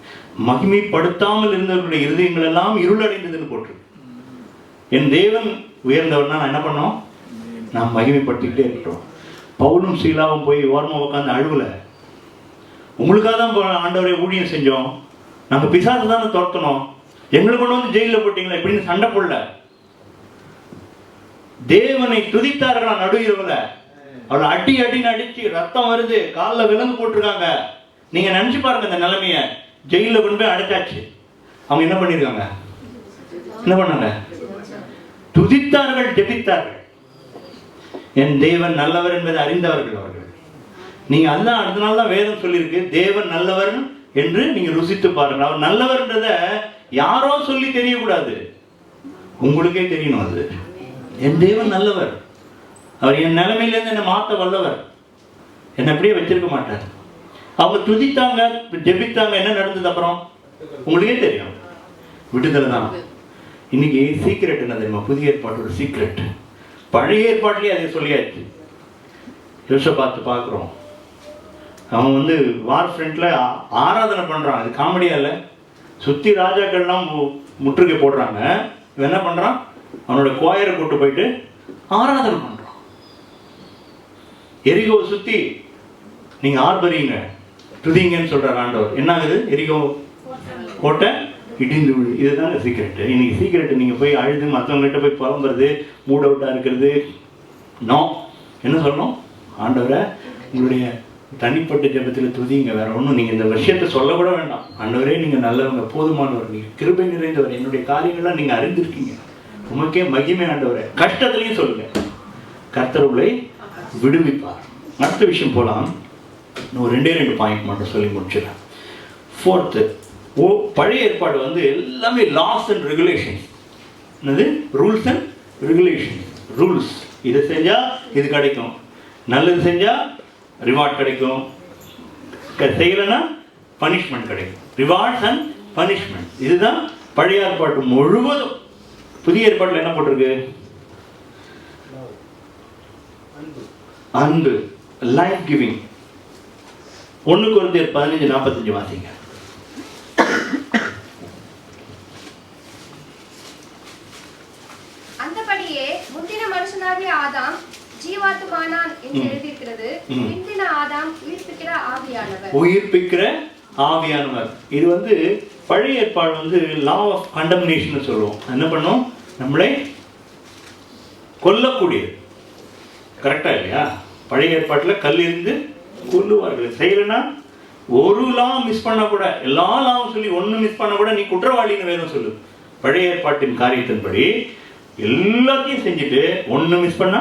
மகிமைப்படுத்தாமல் இருந்தவர்களுடைய இருதயங்கள் எல்லாம் இருளடைந்ததுன்னு போட்டிருக்கு. என் தேவன் உயர்ந்தவர்னா நான் என்ன பண்ணோம்? நான் மகிமைப்படுத்திக்கிட்டே இருக்கிறோம். பவுலும் சீலாவும் போய் ஓரமாக உட்காந்து அழுவல, உங்களுக்காக தான் ஆண்டவரை ஊழியம் செஞ்சோம், நாங்கள் பிசாசு தானே துரத்தணும், எங்களை கொண்டு வந்து ஜெயிலில் போட்டீங்களா இப்படின்னு சண்டை போடல. தேவனை துதித்தார்களா நடு இரவுல. அவளை அடி அடின்னு அடிச்சு ரத்தம் வருது, காலில் விலங்கு போட்டிருக்காங்க. நீங்க நினைச்சு பாருங்க இந்த நிலைமைய. ஜெயிலில் கொண்டு போய் அடைச்சாச்சு. அவங்க என்ன பண்ணிருக்காங்க? என்ன பண்ணாங்க? துதித்தார்கள், ஜெபித்தார்கள். என் தேவன் நல்லவர் என்பதை அறிந்தவர்கள் அவர்கள். நீங்க அதான் அடுத்த நாள் தான் வேதம் சொல்லியிருக்கு, தேவன் நல்லவர் என்று நீங்க ருசித்து பாருங்க. அவர் நல்லவர்ன்றத யாரோ சொல்லி தெரியக்கூடாது, உங்களுக்கே தெரியணும். அது என் தேவன் நல்லவர், அவர் என் நிலைமையிலேருந்து என்னை மாற்ற வல்லவர், என்னை அப்படியே வச்சிருக்க மாட்டார். அவங்க துதித்தாங்க, ஜெபித்தாங்க. என்ன நடந்தது அப்புறம் உங்களுக்கே தெரியும், விடுதலை தான். இன்னைக்கு சீக்ரெட் என்ன தெரியுமா? புதிய ஏற்பாட்டோட சீக்ரெட். பழைய ஏற்பாட்டிலேயே அதை சொல்லியாச்சு. யோசபாத்து பார்க்குறோம், அவன் வந்து வார் ஃப்ரண்ட்ல ஆராதனை பண்றான். அது காமெடியா இல்லை? சுத்தி ராஜாக்கள்லாம் முற்றுகை போடுறாங்க. இவன் என்ன பண்றான்? அவனோட கோயரை கூட்டு போயிட்டு ஆராதனை பண்றான். எரிகோ சுத்தி நீங்க ஆர்ப்பரிங்க, துதிங்கன்னு சொல்றாரு ஆண்டவர். என்ன ஆகுது? எரிகோ கோட்டை இடிந்து விழு. இதுதாங்க சீக்கிரட்டு. இன்னைக்கு சீக்கிரட்டு நீங்க போய் அழுது மற்றவங்ககிட்ட போய் புலம்புறது, மூட் அவுட்டா இருக்கிறது. நோ, என்ன சொல்லணும்? ஆண்டவரை உங்களுடைய தனிப்பட்ட ஜெபத்தில் துதிங்க. வேற ஒன்றும் நீங்கள் இந்த விஷயத்தை சொல்ல கூட வேண்டாம். ஆண்டவரே நீங்கள் நல்லவங்க, போதுமானவர், நீங்கள் கிருபை நிறைந்தவர், என்னுடைய காரியங்கள்லாம் நீங்கள் அறிந்திருக்கீங்க, உமக்கே மகிமை ஆண்டவரே. கஷ்டத்துலையும் சொல்லுங்க, கர்த்தர் உங்களை விடுவிப்பார். அடுத்த விஷயம் போகலாம். நான் ரெண்டு பாயிண்ட் மட்டும் சொல்லி முடிச்சிடறேன். ஃபோர்த்து, பழைய ஏற்பாடு வந்து எல்லாமே லாஸ் அண்ட் ரெகுலேஷன். என்னது? Rules and regulation. ரூல்ஸ், இதை செஞ்சால் இது கிடைக்கும், நல்லது செஞ்சால் ரிவார்ட் கிடைக்கும், செய்யலைன்னா பனிஷ்மெண்ட் கிடைக்கும். ரிவார்ட்ஸ் அண்ட் பனிஷ்மெண்ட், இதுதான் பழைய ஏற்பாடு முழுவதும். புதிய ஏற்பாட்டில் என்ன போட்டிருக்கு? அன்பு, லைஃப் கிவிங். 1 கொரிந்தியர் 15:45 வாசிங்க. அந்தபடியே முந்தின மனுஷனாகிய ஆதாம் ஜீவாத்துமானான் என்று எழுதியிருக்கிறது. பிந்தின ஆதாம் உயிர்ப்பிக்கிற ஆவியானவர். உயிர்ப்பிக்கிற ஆவியானவர். இது வந்து பழைய ஏற்பாடு வந்து லா ஆஃப் கண்டம்னேஷன் சொல்லுவோம். என்ன பண்ணும்? நம்மளை கொல்லக்கூடியது. கரெக்டா இல்லையா? பழைய ஏற்பாட்டில் கல் இருந்து கொல்லுவார்கள். செய்யலைன்னா ஒரு லா மிஸ் பண்ண கூட, எல்லா லாவும் சொல்லி ஒன்று மிஸ் பண்ண கூட நீ குற்றவாளின்னு வேணும் சொல்லு. பழைய ஏற்பாட்டின் காரியத்தின்படி எல்லாத்தையும் செஞ்சுட்டு ஒன்று மிஸ் பண்ணா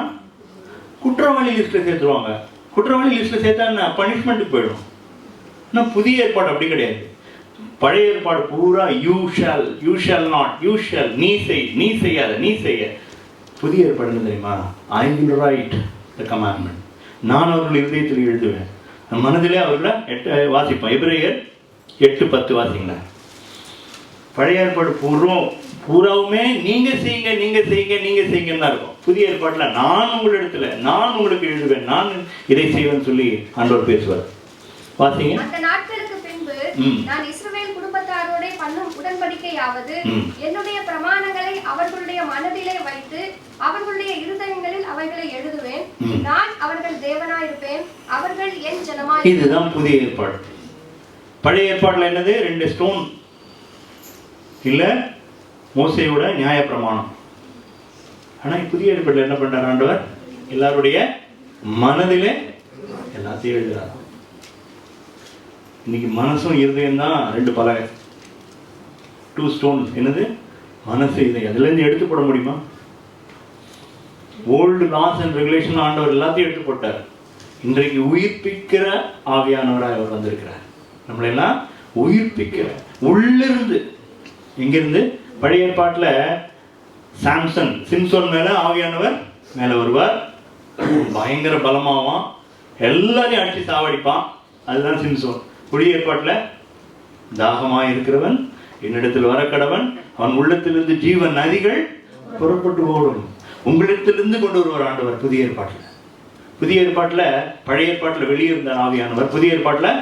குற்றவாளி லிஸ்ட்டில் சேர்த்துருவாங்க. குற்றவாளி லிஸ்ட்டில் சேர்த்தா என்ன? பனிஷ்மெண்ட்டுக்கு போயிடும். ஆனால் புதிய ஏற்பாடு அப்படி கிடையாது. பழைய ஏற்பாடு பூரா you shawl not, you shawl, நீ செய், நீ செய்யாத, நீ செய்ய. புதிய ஏற்பாடு என்ன தெரியுமா? I will write the commandment. நான் அவர்கள் இருதயத்தில் எழுதுவேன், மனதிலே அவர்களை வாசிப்பேன். எபிரேயர் 8:10 வாசிங்களேன். பழைய ஏற்பாடு பூராவுமே நீங்க செய்யுங்க, நீங்க செய்யுங்க, நீங்க செய்யுங்கன்னு தான் இருக்கும். புதிய ஏற்பாட்டில் நான் உங்களிடத்துல, நான் உங்களுக்கு எழுதுவேன், நான் இதை செய்வேன்னு சொல்லி ஆண்டவர் பேசுவார். வாசிங்க. அந்த நாட்களுக்கு பின்பு நான் இஸ்ரவேல் குடும்பத்தாரோட பண்ணும் உடன்படிக்கையாவது, என்னுடைய பிரமாணங்களை அவர்களுடைய மனதிலே வைத்து அவர்களுடைய இருதயங்களில் அவைகளை எழுதுவேன். நான் அவர்கள் தேவனாயிருப்பேன், அவர்கள் என் ஜனமாய். இதுதான் புதிய ஏற்பாடு. பழைய ஏற்பாடுல என்னது? 2 ஸ்டோன் இல்ல, மோசையோட நியாய பிரமாணம். ஆனா புதிய ஏற்பாட்டில் என்ன பண்றார் ஆண்டவர்? எல்லாருடைய மனதிலே எல்லாத்தையும் எழுதுறார். இன்னைக்கு மனசும் இருதயம் தான் 2 பலகை, 2 ஸ்டோன்ஸ். என்னது? மனசு, இதயம். அதுல இருந்து எடுத்து போட முடியுமா? ஓல்டு லாஸ் அண்ட் ரெகுலேஷன் ஆண்டவர் எல்லாத்தையும் எடுத்து போட்டார். இன்றைக்கு உயிர்ப்பிக்கிற ஆவியானவராக அவர் வந்திருக்கிறார். நம்மளெல்லாம் உயிர்ப்பிக்கிற உள்ளிருந்து. எங்கிருந்து? பழைய ஏற்பாட்டில் சிம்சோன் மேல ஆவியானவர் மேல வருவார், பயங்கர பலமாவான், எல்லாரையும் அடிச்சு சாவடிப்பான். அதுதான் சிம்சோன். புதிய ஏற்பாட்டில் தாகமாக இருக்கிறவன் என்னிடத்தில் வர கடவன், அவன் உள்ளத்திலிருந்து ஜீவன் நதிகள் புறப்பட்டு ஓடும். உங்களிடத்திலிருந்து கொண்டு வருவார் ஆண்டவர் புதிய ஏற்பாட்டில். புதிய ஏற்பாட்டில் பழைய ஏற்பாட்டில் வெளியே இருந்த ஆவியானவர் புதிய ஏற்பாட்டில்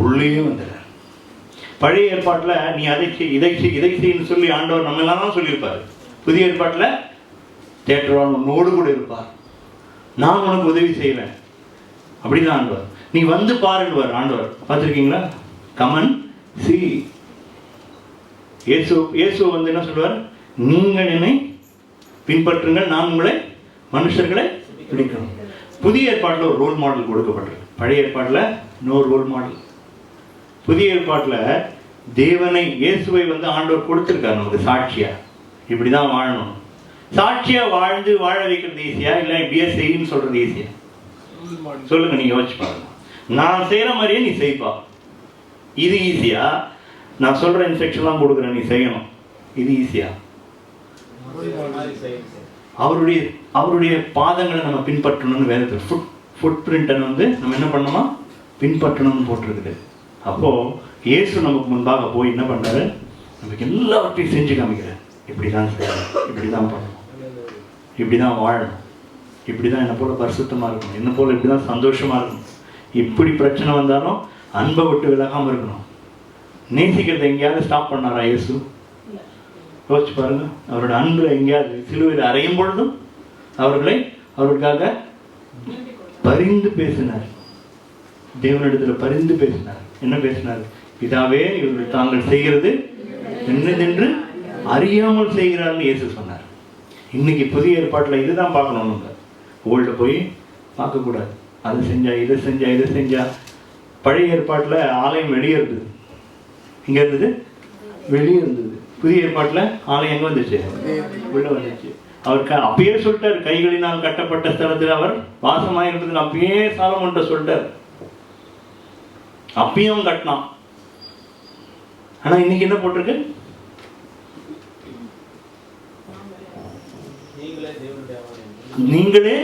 உள்ளே வந்தார். பழைய ஏற்பாட்டில் நீ அதை செய், இதை செய், இதை செய்யு சொல்லி ஆண்டவர் நம்ம எல்லாம் தான் சொல்லியிருப்பார். புதிய ஏற்பாட்டில் தேற்றவான் உன்னோடு கூட இருப்பார், நான் உனக்கு உதவி செய்வேன். அப்படிதான் ஆண்டவர். நீ வந்து பாருன்னு ஆண்டவர். பார்த்துருக்கீங்களா? Come and see. இயேசு வந்து என்ன சொல்லுவார்? நீங்கள் என்னை பின்பற்றுங்கள், நான் உங்களை மனுஷர்களை பிடிக்கணும். புதிய ஏற்பாட்டில் ஒரு ரோல் மாடல் கொடுக்கப்பட்டிருக்கு. பழைய ஏற்பாட்டில் இன்னொரு ரோல் மாடல். புதிய ஏற்பாட்டில் தேவனை, இயேசுவை வந்து ஆண்டவர் கொடுத்துருக்காரு நமக்கு சாட்சியா. இப்படிதான் வாழணும். சாட்சியா வாழ்ந்து வாழ வைக்கிறது ஈஸியா, இல்லை இப்படியே செய்யுன்னு சொல்றது ஈஸியா? சொல்லுங்க, நீங்க யோசிச்சு பாருங்க. நான் செய்யற மாதிரியே நீ செய்ப்பா, இது ஈஸியா? நான் சொல்ற இன்ஸ்ட்ரக்ஷன்லாம் கொடுக்குறேன், நீ செய்யணும், இது ஈஸியா? அவருடைய பாதங்களை நம்ம பின்பற்றணும்னு வேதத்தில் ஃபுட் பிரிண்ட்டை வந்து நம்ம என்ன பண்ணணுமா? பின்பற்றணும்னு போட்டிருக்குது. அப்போ இயேசு நமக்கு முன்பாக போய் என்ன பண்றாரு? நமக்கு எல்லாவற்றையும் செஞ்சு காமிக்கிறார். இப்படிதான் செய்யணும், இப்படிதான் பண்ணணும், இப்படிதான் வாழணும், இப்படிதான் என்னை போல பரிசுத்தமா இருக்கணும், என்ன போல இப்படிதான் சந்தோஷமா இருக்கணும், இப்படி பிரச்சனை வந்தாலும் அன்பை விட்டு விலகாம இருக்கணும். நேசிக்கிறத எங்கேயாவது ஸ்டாப் பண்ணாரா இயேசு? யோசிச்சு பாருங்க. அவரோட அன்புல எங்கேயாவது சிலுவையில் அறையும் பொழுதும் அவர்களுக்காக பரிந்து பேசினார். தேவனிடத்துல பரிந்து பேசினார். என்ன பேசினார்? பிதாவே, இவர்கள் தாங்கள் செய்கிறது என்னதென்று அறியாமல் செய்கிறார்னு இயேசு சொன்னார். இன்னைக்கு புதிய ஏற்பாட்டில் இதுதான் பார்க்கணும். நம்ம ஓல்ட போய் பார்க்கக்கூடாது. அதை செஞ்சா, இதை செஞ்சா, இதை செஞ்சா. பழைய ஏற்பாட்டில் ஆலயம் வெளியே இருந்தது. இங்கே இருந்தது, வெளியே இருந்தது. புதிய ஏற்பாட்டில் ஆலயம் எங்கே வந்துச்சு? உள்ள வந்துச்சு. அவர் அப்பயே சொல்லிட்டார், கைகளினால் கட்டப்பட்ட ஸ்தலத்தில் அவர் வாசமாயிருந்தது. அப்பயே சாலமோன்ட்ட சொல்லிட்டார். அப்பயும் கட்டினான். ஆனா இன்னைக்கு என்ன போட்டிருக்கு? நீங்களே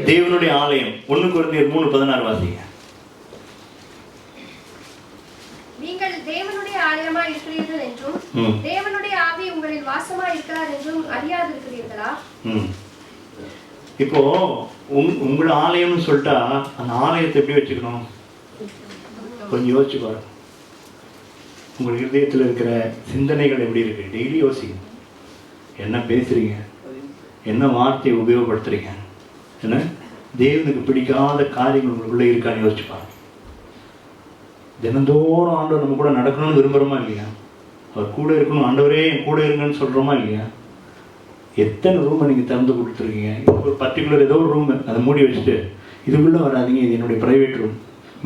தேவனுடைய ஆலயம். 1 கொரிந்தியர் 3:16 வாசிங்க. நீங்கள் தேவனுடைய ஆலயமா இருக்கிறீர்கள் என்றும் தேவனுடைய ஆவி உங்களில் வாசமா இருக்கிறார் என்றும் அறியாதிருக்கிறீர்களா? இப்போ உங்களோட ஆலயம்னு சொல்லிட்டா அந்த ஆலயத்தை எப்படி வச்சுக்கணும்? கொஞ்சம் யோசிச்சு பாருங்க. உங்கள் இதயத்தில் இருக்கிற சிந்தனைகள் எப்படி இருக்கு? டெய்லி யோசிக்கணும். என்ன பேசுறீங்க, என்ன வார்த்தையை உபயோகப்படுத்துறீங்க, என்ன தேவனுக்கு பிடிக்காத காரியங்கள் உங்களுக்குள்ளே இருக்கான்னு யோசிச்சு பாருங்க. தினந்தோறும் ஆண்டவர் நம்ம கூட நடக்கணும்னு விரும்புகிறோமா இல்லையா? அவர் கூட இருக்கணும், ஆண்டவரே என் கூட இருங்கன்னு சொல்கிறோமா இல்லையா? எத்தனை ரூமை நீங்கள் திறந்து கொடுத்துருக்கீங்க? ஒரு பர்டிகுலர் ஏதோ ஒரு ரூமு அதை மூடி வச்சுட்டு இதுக்குள்ளே வராதிங்க, இது என்னுடைய ப்ரைவேட் ரூம்,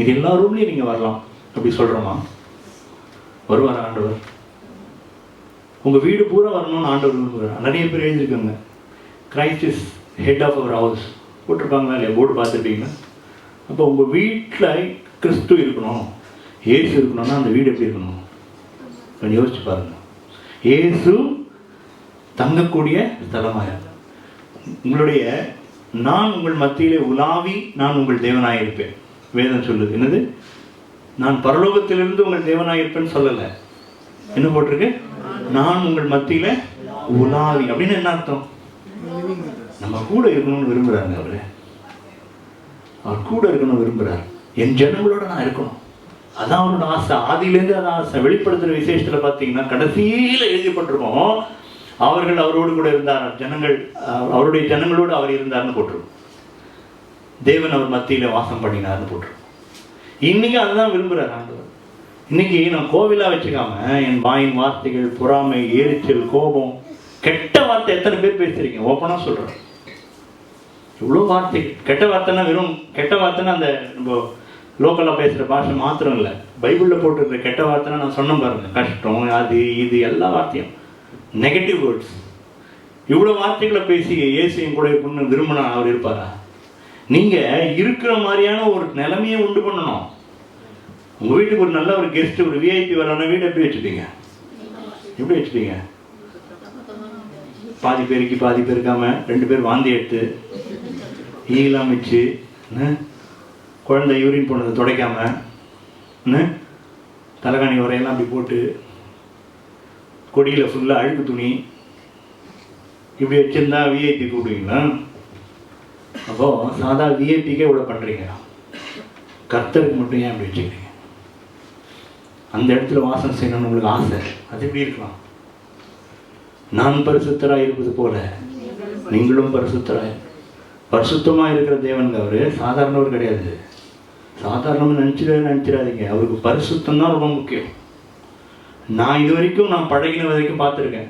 இது எல்லா ரூம்லேயும் நீங்கள் வரலாம் அப்படி சொல்கிறோமா? வருவார் ஆண்டவர்? உங்கள் வீடு பூரா வரணும்னு ஆண்டவர் விரும்புகிறார். நிறைய பேர் எழுதியிருக்காங்க, Christ is head of our house போட்டிருப்பாங்களா இல்லையா? போர்டு பார்த்துருப்பீங்களா? அப்போ உங்கள் வீட்டில் கிறிஸ்து இருக்கணும், ஏசு இருக்கணும்னா அந்த வீடு எப்படி இருக்கணும்? கொஞ்சம் யோசிச்சு பாருங்கள். ஏசு தங்கக்கூடிய ஸ்தலமாக உங்களுடைய நான் உங்கள் மத்தியிலே உலாவி நான் உங்கள் தேவனாக இருப்பேன். வேதம் சொல்லுது. என்னது? நான் பரலோகத்திலிருந்து உங்கள் தேவனாக இருப்பேன்னு சொல்லலை. என்ன போட்டிருக்கு? நான் உங்கள் மத்தியில உலாவி. அப்படின்னு என்ன அர்த்தம்? நம்ம கூட இருக்கணும்னு விரும்புறாங்க. அவர் கூட இருக்கணும்னு விரும்புறார். என் ஜனங்களோட நான் இருக்கணும், அதான் அவரோட ஆசை. ஆதியிலேருந்து அதான் ஆசை. வெளிப்படுத்துற விசேஷத்துல பார்த்தீங்கன்னா கடைசியில எழுதப்பட்டிருக்கோம், அவர்கள் அவரோடு கூட இருந்தார், ஜனங்கள் அவருடைய ஜனங்களோடு அவர் இருந்தார்னு போட்டிருக்கும். தேவன் அவர் மத்தியில வாசம் பண்ணினார்னு போட்டிருக்கும். இன்னைக்கு அதுதான் விரும்புறார் ஆண்டவர். இன்னைக்கு நான் கோவிலா வச்சுக்காம என் வாயின் வார்த்தைகள், பொறாமை, எரிச்சல், கோபம், கெட்ட வார்த்தை எத்தனை பேர் பேசுறீங்க? ஓப்பனா சொல்றேன். இவ்வளோ வார்த்தை, கெட்ட வார்த்தைன்னா வெறும் கெட்ட வார்த்தைன்னா அந்த நம்ம லோக்கலாக பேசுகிற பாஷை மாத்திரம் இல்லை, பைபிளில் போட்டிருக்கிற கெட்ட வார்த்தைன்னா நான் சொன்ன பாருங்க, கஷ்டம், அது இது எல்லா வார்த்தையும் நெகட்டிவ் வேர்ட்ஸ். இவ்வளோ வார்த்தைகளை பேசி இயேசுவையும் கூட இருக்குன்னு விரும்பினா அவர் இருப்பாரா? நீங்கள் இருக்கிற மாதிரியான ஒரு நிலைமையை உண்டு பண்ணணும். உங்கள் வீட்டுக்கு ஒரு நல்ல ஒரு கெஸ்ட், ஒரு விஐபி வரலான வீடு எப்படி வச்சுப்பீங்க? எப்படி வச்சுப்பீங்க? பாதி பேருக்கு பாதி பேருக்காம 2 பேர் வாந்தி எடுத்து ஈலாம் வச்சு, குழந்தை யூரின் போனதை துடைக்காம, தலைகாணி உரையெல்லாம் அப்படி போட்டு, கொடியில் ஃபுல்லாக அழுக்கு துணி இப்படி வச்சுருந்தா விஐபி கூப்பிடுவீங்களா? அப்போது சாதா விஐபிக்கே இவ்வளோ பண்ணுறீங்க, கர்த்தருக்கு மட்டும் ஏன் அப்படி வச்சுக்கிறீங்க? அந்த இடத்துல வாசம் செய்யணும்னு உங்களுக்கு ஆசை, அது எப்படி இருக்கலாம்? நான் பரிசுத்தராக இருப்பது போல நீங்களும் பரிசுத்தராக. பரிசுத்தமாக இருக்கிற தேவனுக்கு அவர் சாதாரணவர் கிடையாது. சாதாரணமாக நினச்சிடாதீங்க. அவருக்கு பரிசுத்தம் தான் ரொம்ப முக்கியம். நான் இது வரைக்கும் நான் பழகின வரைக்கும் பார்த்துருக்கேன்,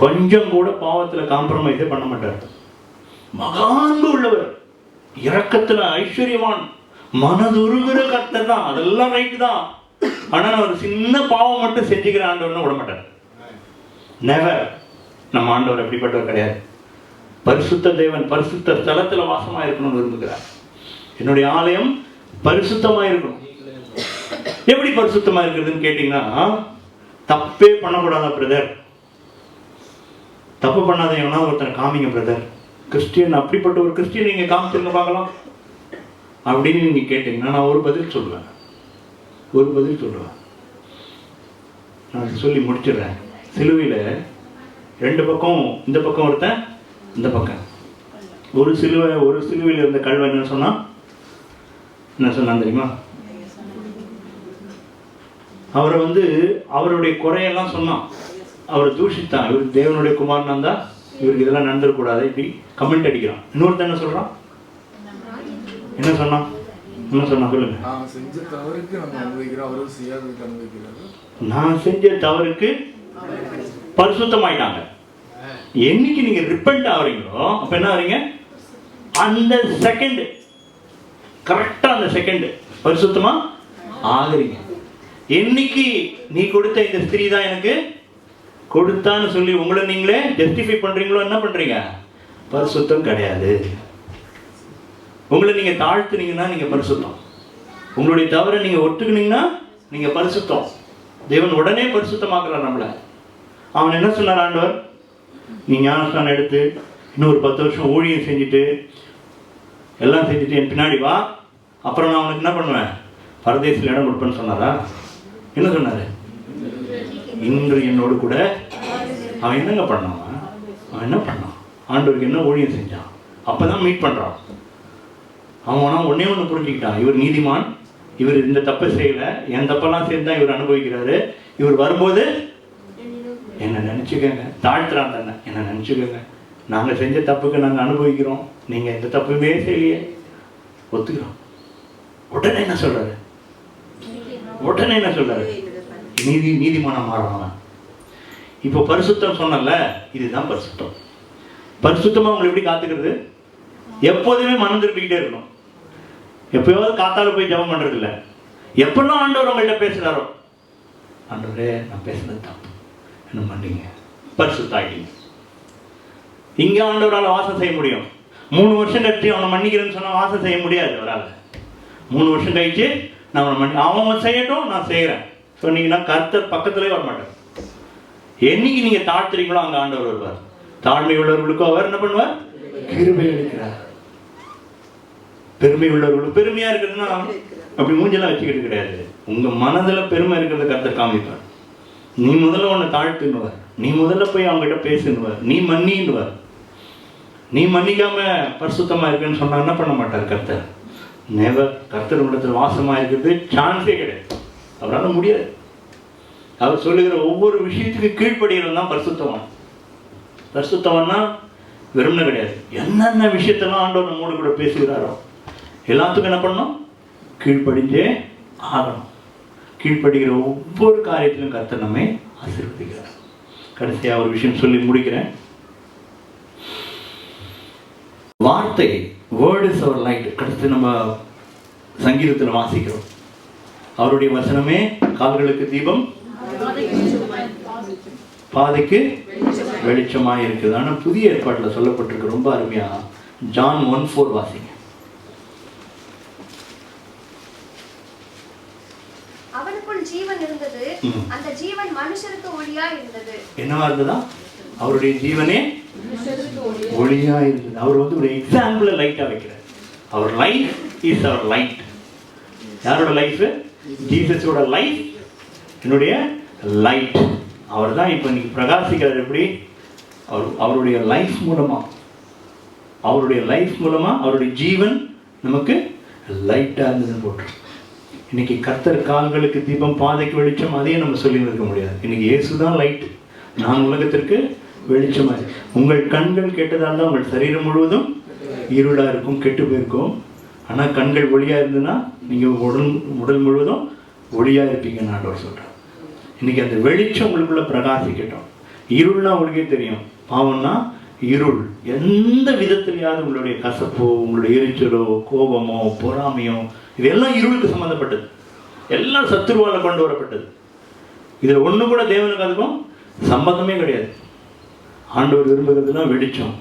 கொஞ்சம் கூட பாவத்தில் காம்ப்ரமைஸே பண்ண மாட்டார். மகான்பு உள்ளவர், இரக்கத்தில் ஐஸ்வர்யவான், மனதுருகிற கர்த்தர் தான். அதெல்லாம் ரைட்டு தான். ஆனால் ஒரு சின்ன பாவம் மட்டும் செஞ்சுக்கிற ஆண்டவர்னு விட மாட்டார். நெவர். நம்ம ஆண்டவர் அப்படிப்பட்டவர் கிடையாது. பரிசுத்த தேவன் பரிசுத்த ஸ்தலத்தில் வாசமாக இருக்கணும்னு விரும்புகிறார். என்னுடைய ஆலயம் பரிசுத்தமாக இருக்கணும். எப்படி பரிசுத்தமாக இருக்கிறதுன்னு கேட்டிங்கன்னா, தப்பே பண்ணக்கூடாதா பிரதர்? தப்பு பண்ணாத எவனா ஒருத்தனை காமிங்க பிரதர். கிறிஸ்டியன், அப்படிப்பட்ட ஒரு கிறிஸ்டியன் நீங்கள் காமிச்சிருங்க பார்க்கலாம் அப்படின்னு நீங்கள் கேட்டிங்கன்னா நான் ஒரு பதில் சொல்லுவேன். நான் சொல்லி முடிச்சிடுறேன். சிலுவையில் ரெண்டு பக்கம், இந்த பக்கம் ஒருத்தன், இந்த பக்கம் ஒரு சிலுவையில் இருந்த கல்வன் என்ன சொன்னான் தெரியுமா? அவரை அவருடைய குறையெல்லாம் சொன்னான். அவரை தூஷித்தான். இவர் தேவனுடைய குமாரனா இருந்தா இவருக்கு இதெல்லாம் நடந்துடக்கூடாது, இப்படி கமெண்ட் அடிக்கிறான். இன்னொருத்தன் என்ன சொல்றான்? என்ன சொன்னான் சொல்லுங்க. நான் செஞ்ச தவறுக்கு பரிசுத்தமாயிட்டாங்க. என்னைக்கு நீங்க ரிப்பெண்ட் ஆவறீங்களோ அப்ப என்ன ஆவறீங்க? அந்த செகண்ட், கரெக்டா அந்த செகண்ட் பரிசுத்தமா ஆகுறீங்க. என்னைக்கு நீ கொடுத்த இந்த ஸ்திரீ தான் எனக்கு கொடுத்தான்னு சொல்லி உங்களை நீங்களே ஜஸ்டிஃபை பண்றீங்களோ என்ன பண்றீங்க? பரிசுத்தம் கிடையாது. உங்களை நீங்க தாழ்த்துனீங்கன்னா நீங்க பரிசுத்தம். உங்களுடைய தவறை நீங்க ஒத்துக்கினீங்கன்னா நீங்க பரிசுத்தம். தேவன் உடனே பரிசுத்தமாக்குறார் நம்மள. அவன் என்ன சொன்னார் ஆண்டவர்? நீ ஞானஸ்நானம் எடுத்து இன்னொரு 10 வருஷம் ஊழியம் செஞ்சுட்டு எல்லாம் செஞ்சுட்டு என் பின்னாடி வா, அப்புறம் நான் அவனுக்கு என்ன பண்ணுவேன்? பரதேசில் இடம் கொடுப்பேன்னு சொன்னாரா? என்ன சொன்னாரு? இன்று என்னோடு கூட. அவன் என்னங்க பண்ணான்? அவன் என்ன பண்ணான்? ஆண்டவருக்கு என்ன ஊழியம் செஞ்சான்? அப்பதான் மீட் பண்றான். அவன் ஒன்னே ஒன்று புரிஞ்சுக்கிட்டான். இவர் நீதிமான், இவர் இந்த தப்பை செய்யல, என் தப்பெல்லாம் சேர்ந்தா இவர் அனுபவிக்கிறாரு. இவர் வரும்போது என்ன நினைச்சுக்கங்க, தாழ்த்துறான் தானே, என்ன நினைச்சுக்கங்க, நாங்க செஞ்ச தப்புக்கு நாங்க அனுபவிக்கிறோம், நீங்க எந்த தப்புமே செய்யலையே, ஒத்துக்கிறோம். உடனே என்ன சொல்றாரு? நீதிமானம் மாறணும். இப்போ பரிசுத்தம் சொன்னல, இதுதான் பரிசுத்தம். பரிசுத்தமா உங்களை எப்படி காத்துக்கிறது? எப்போதுமே மனம் திருப்பிக்கிட்டே இருக்கணும். எப்பயாவது காத்தால போய் ஜெபம் பண்றது இல்லை. எப்பெல்லாம் ஆண்டவர் உங்கள்கிட்ட பேசுறாரோ, ஆண்டவரே நான் பேசுறது தப்பு, என்ன பண்ணீங்க, பரிசுத்தாயிட்டீங்க. இங்க ஆண்டவரால் வாசம் செய்ய முடியும். 3 வருஷம் கழிச்சு அவனை மன்னிக்கிறேன்னு சொன்னா வாசம் செய்ய முடியாது அவரால். 3 வருஷம் கழிச்சு நான் அவனை அவன் செய்யட்டும், நான் செய்யறேன் சொன்னீங்கன்னா கர்த்தர் பக்கத்திலே வரமாட்டார். என்னைக்கு நீங்க தாழ்த்துறீங்களோ அங்க ஆண்டவர் வருவார். தாழ்மை உள்ளவர்களுக்கும் அவர் என்ன பண்ணுவார்? கிருபை அளிக்கிறார். பெருமை உள்ளவர்களும், பெருமையா இருக்கிறதுனா அப்படி மூஞ்செல்லாம் வச்சுக்கிட்டு கிடையாது. உங்க மனதுல பெருமை இருக்கிறத கர்த்தர் காமிப்பார். நீ முதல்ல உன்னை தாழ்த்துன்னுவார், நீ முதல்ல போய் அவங்ககிட்ட பேசுன்னுவார், நீ மன்னின்னுவார். நீ மன்னிக்காம பரிசுத்தமா இருக்குன்னு சொன்னா என்ன பண்ண மாட்டார் கர்த்தர்? நெவர். கர்த்தர் உள்ளத்துல வாசமா இருக்கிறது சான்ஸே கிடையாது, அவரால் முடியாது. அவர் சொல்லுகிற ஒவ்வொரு விஷயத்துக்கு கீழ்ப்படிகிறது தான் பரிசுத்தவான். பரிசுத்தவான்னா வெறும்னு கிடையாது. என்னென்ன விஷயத்தெல்லாம் ஆண்டவர் நம்மோடு கூட பேசுகிறாரோ எல்லாத்துக்கும் என்ன பண்ணணும்? கீழ்ப்படிஞ்சே ஆகணும். கீழ்ப்படுகிற ஒவ்வொரு காரியத்திலும் கர்த்தர் நம்மை ஆசீர்வதிக்கிறார். கடைசியாக ஒரு விஷயம் சொல்லி முடிக்கிறேன். வார்த்தை, வேர்ட் இஸ் அவர் லைட். கடைசி நம்ம சங்கீதத்தில் வாசிக்கிறோம், அவருடைய வசனமே கால்களுக்கு தீபம், பாதைக்கு வெளிச்சமாக இருக்குது. ஆனால் புதிய ஏற்பாட்டில் சொல்லப்பட்டிருக்கு ரொம்ப அருமையா. ஜான் 1:4 வாசிங்க. அவனுக்குள் ஜீவன் இருந்தது, அந்த ஜீவன் மனுஷருக்கு ஒளியா இருந்தது. என்னவா இருந்ததா? அவருடைய ஜீவனே ஒளியா இருந்தது. அவர் ஒரு எக்ஸாம்பிள் லைட்டா வைக்கிறார். அவர் லைஃப் இஸ் அவர் லைட். யாரோட லைஃப்? ஜீசஸோட லைஃப் என்னுடைய லைட். அவர் தான் இப்போ இன்னைக்கு பிரகாசிக்கிறார். எப்படி? அவருடைய லைஃப் மூலமா, அவருடைய ஜீவன் நமக்கு லைட்டா இருந்ததுன்னு போட்டு. இன்னைக்கு கர்த்தர் கால்களுக்கு தீபம், பாதைக்கு வெளிச்சம், அதையும் நம்ம சொல்லி இருக்க முடியாது. இன்னைக்கு இயேசுதான் லைட். நான் உலகத்திற்கு வெளிச்சமாக. உங்கள் கண்கள் கெட்டதால் தான் உங்கள் சரீரம் முழுவதும் இருளா இருக்கும், கெட்டு போயிருக்கும். ஆனால் கண்கள் ஒளியாக இருந்ததுன்னா நீங்கள் உடல் முழுவதும் ஒளியாக இருப்பீங்கன்னு ஆண்டவர் சொல்கிறேன். இன்றைக்கி அந்த வெளிச்சம் உங்களுக்குள்ள பிரகாசிக்கட்டும். இருள்னா உங்களுக்கே தெரியும், பாவம்னா இருள். எந்த விதத்திலையாவது உங்களுடைய கசப்போ, உங்களுடைய எரிச்சலோ, கோபமோ, பொறாமையோ, இதெல்லாம் இருளுக்கு சம்மந்தப்பட்டது, எல்லாம் சத்துருவால் கொண்டு வரப்பட்டது. இதில் ஒன்று கூட தேவனுக்கு அதுக்கும் சம்பந்தமே கிடையாது. ஆண்டவர் விரும்புகிறதுனா வெளிச்சம்.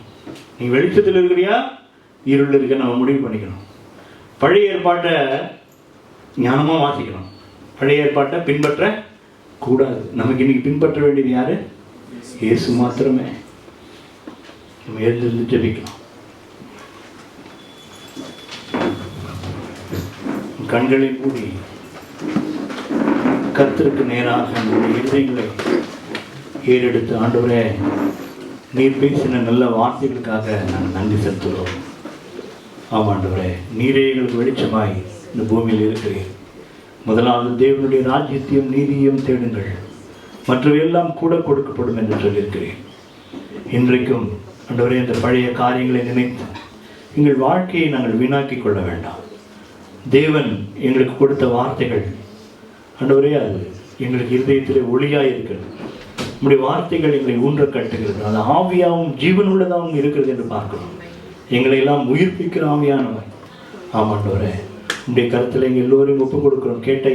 நீ வெளிச்சத்தில் இருக்கிறியா, இருள் இருக்க நம்ம முடிவு பண்ணிக்கணும். பழைய ஏற்பாட்டை ஞானமாக வாசிக்கணும், பழைய ஏற்பாட்டை பின்பற்ற கூடாது. நமக்கு இன்னைக்கு பின்பற்ற வேண்டியது யாரு? இயேசு மாத்திரமே. நம்ம எழுந்திருந்து ஜெபிக்கலாம். கண்களை மூடி கர்த்தருக்கு நேராக நம்முடைய இதயங்களை ஏறெடுத்து, ஆண்டவரே நீர் பேசின நல்ல வார்த்தைகளுக்காக நாங்கள் நன்றி செலுத்துகிறோம். ஆமாண்டவரே, நீரே எங்களுக்கு வெளிச்சமாய் இந்த பூமியில் இருக்கிறீர். முதலாவது தேவனுடைய ராஜ்யத்தையும் நீதியையும் தேடுங்கள், மற்றவையெல்லாம் கூட கொடுக்கப்படும் என்று சொல்லியிருக்கிறேன். இன்றைக்கும் ஆண்டவரே இந்த பழைய காரியங்களை நினைத்து எங்கள் வாழ்க்கையை நாங்கள் வீணாக்கி கொள்ள வேண்டாம். தேவன் எங்களுக்கு கொடுத்த வார்த்தைகள் ஆண்டவரே அது எங்களுக்கு இருதயத்திலே ஒளியாக இருக்கிறது. நம்முடைய வார்த்தைகள் எங்களை ஊன்ற கட்டுகிறது, அது ஆவியாகவும் ஜீவனுள்ளதாகவும் இருக்கிறது என்று பார்க்கிறோம். எங்களை எல்லாம் உயிர்ப்பிக்கிற ஆவியானவன். ஆமாண்டவரே, உடைய கருத்தில் எங்கள் எல்லோரையும் ஒப்புக் கொடுக்கிறோம். கேட்ட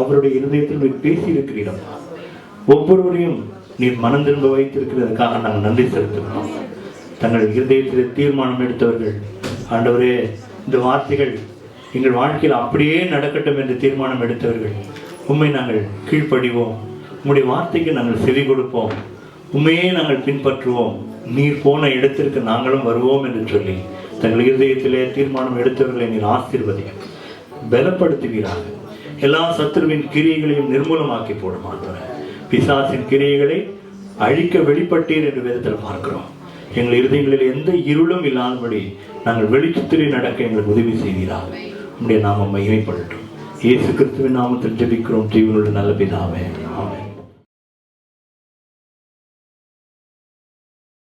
அவருடைய இருதயத்தில் பேசி இருக்கிறீர்கள். ஒவ்வொருவரையும் நீர் மனம் திரும்ப வைத்திருக்கிறதுக்காக நாங்கள் நன்றி செலுத்துகிறோம். தங்கள் இருதயத்தில் தீர்மானம் எடுத்தவர்கள் ஆண்டவரே, இந்த வார்த்தைகள் எங்கள் வாழ்க்கையில் அப்படியே நடக்கட்டும் என்று தீர்மானம் எடுத்தவர்கள், உண்மை நாங்கள் கீழ்ப்படிவோம், உம்முடைய வார்த்தைக்கு நாங்கள் செவி கொடுப்போம், உண்மையே நாங்கள் பின்பற்றுவோம், நீர் போன இடத்திற்கு நாங்களும் வருவோம் என்று சொல்லி தங்கள் இருதயத்திலே தீர்மானம் எடுத்தவர்களை நீர் ஆசீர்வதியும், பலப்படுத்துவீராக. எல்லா சத்துருவின் கிரியைகளையும் நிர்மூலமாக்கி போட மாட்டோம். பிசாசின் கிரியைகளை அழிக்க வெளிப்பட்டீர் என்று வேதத்தில் பார்க்கிறோம். எங்கள் இருதயங்களில் எந்த இருளும் இல்லாதபடி நாங்கள் வெளிச்சத்திலே நடக்க எங்களுக்கு உதவி செய்வீராக. உம்முடைய நாமம் மகிமைப்படட்டும். இயேசு கிறிஸ்துவின் நாமத்தில் ஜெபிக்கிறோம், ஜீவனுள்ள நல்ல பிதாவே, ஆமென்.